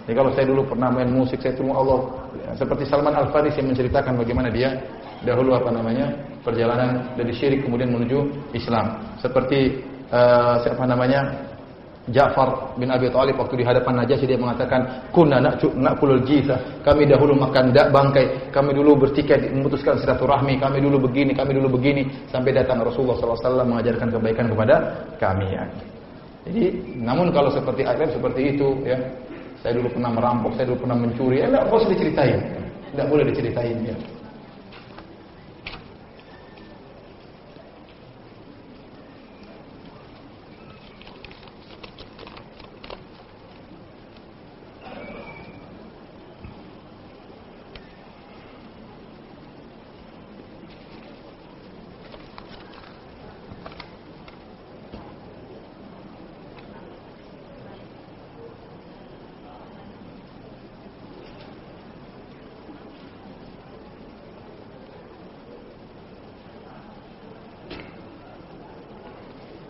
Jadi kalau saya dulu pernah main musik, saya tunggu Allah. Seperti Salman Al-Farisi yang menceritakan bagaimana dia dahulu perjalanan dari syirik kemudian menuju Islam. Seperti Ja'far bin Abi Thalib waktu di hadapan Najasyi dia mengatakan, "Kunna na'kulul jitha." Kami dahulu makan bangkai, kami dulu bertikai memutuskan silaturahmi, kami dulu begini sampai datang Rasulullah SAW mengajarkan kebaikan kepada kami. Ya. Jadi, namun kalau seperti ayat seperti itu, ya. Saya dulu pernah merampok, saya dulu pernah mencuri. Enggak boleh diceritain. Enggak boleh diceritain ya.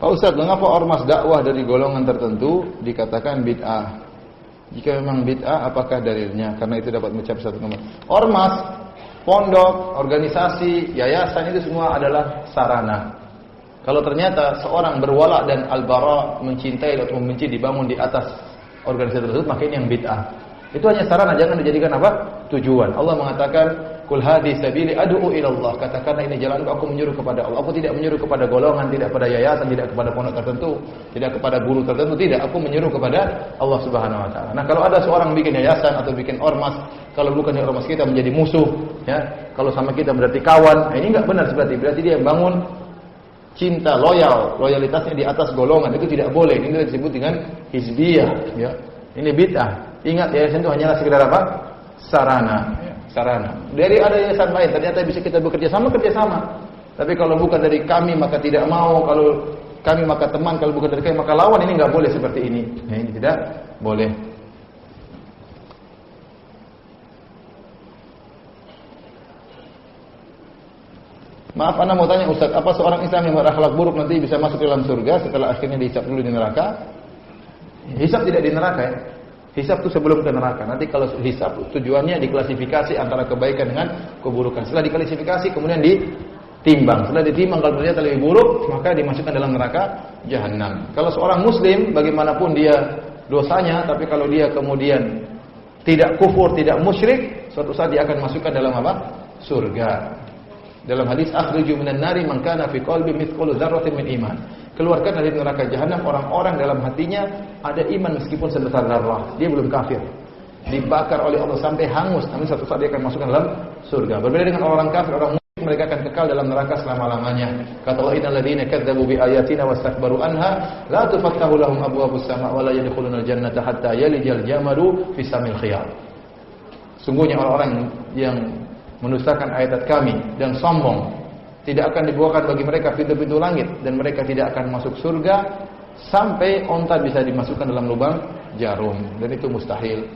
Pak Ustaz, mengapa ormas dakwah dari golongan tertentu dikatakan bid'ah? Jika memang bid'ah, apakah dalilnya? Karena itu dapat mencapai satu nomor. Ormas, pondok, organisasi, yayasan itu semua adalah sarana. Kalau ternyata seorang berwala dan al-bara, mencintai atau membenci dibangun di atas organisasi tersebut, maka ini yang bid'ah. Itu hanya sarana, jangan dijadikan tujuan. Allah mengatakan, "Qul hadhi sabili ad'u ila Allah." Katakanlah ini jalanku, aku menyuruh kepada Allah. Aku tidak menyuruh kepada golongan, tidak kepada yayasan, tidak kepada pondok tertentu, tidak kepada guru tertentu, tidak. Aku menyuruh kepada Allah Subhanahu wa taala. Nah, kalau ada seorang bikin yayasan atau bikin ormas, kalau bukan ormas kita menjadi musuh, ya. Kalau sama kita berarti kawan. Nah, ini enggak benar seperti. Berarti dia bangun cinta, loyalitasnya di atas golongan. Itu tidak boleh. Ini disebut dengan hizbiyah, ya. Ini bid'ah. Ingat, yayasan itu hanyalah sekedar sarana. Sarana. Dari ada yayasan lain, ternyata bisa kita bekerja sama. Tapi kalau bukan dari kami maka tidak mau, kalau kami maka teman, kalau bukan dari kami maka lawan. Ini nggak boleh seperti ini. Ya, ini tidak boleh. Maaf, Anda mau tanya Ustaz, apa seorang Islam yang berakhlak buruk nanti bisa masuk dalam surga setelah akhirnya dihisab dulu di neraka? Hisab tidak di neraka, ya. Hisab itu sebelum ke neraka. Nanti kalau hisab tujuannya diklasifikasi antara kebaikan dengan keburukan. Setelah diklasifikasi kemudian ditimbang. Setelah ditimbang kalau ternyata lebih buruk, maka dimasukkan dalam neraka jahanam. Kalau seorang muslim bagaimanapun dia dosanya, tapi kalau dia kemudian tidak kufur, tidak musyrik, suatu saat dia akan masukkan dalam surga. Dalam hadis akhriju minan nari man kana fi qalbi mithqalu dzarratin min iman. Keluarkan dari neraka jahanam orang-orang dalam hatinya ada iman meskipun sebesar zarrah. Dia belum kafir. Dibakar oleh Allah sampai hangus, namun suatu saat dia akan masuk dalam surga. Berbeda dengan orang kafir, orang musyrik, mereka akan kekal dalam neraka selama-lamanya. Kata Allah, innal ladzina kadzdzabu bi ayatina wastakbaru anha la tufattahu lahum abwabus sama' wa la yadkhulunal jannata hatta yalijal jamalu fi samil khiyat. Sungguhnya orang-orang yang mendustakan ayat kami dan sombong, tidak akan dibukakan bagi mereka pintu-pintu langit dan mereka tidak akan masuk surga sampai onta bisa dimasukkan dalam lubang jarum, dan itu mustahil.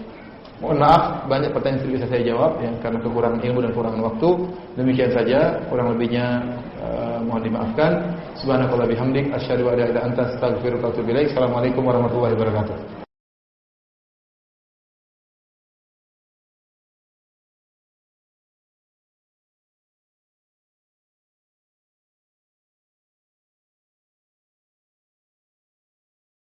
Mohon maaf, banyak pertanyaan yang bisa saya jawab ya, karena kekurangan ilmu dan kekurangan waktu. Demikian saja, kurang lebihnya mohon dimaafkan. Subhanakallah bihamdik, asyhadu an la ilaha illa anta, astaghfiruka wa atubu ilaik. Assalamualaikum warahmatullahi wabarakatuh.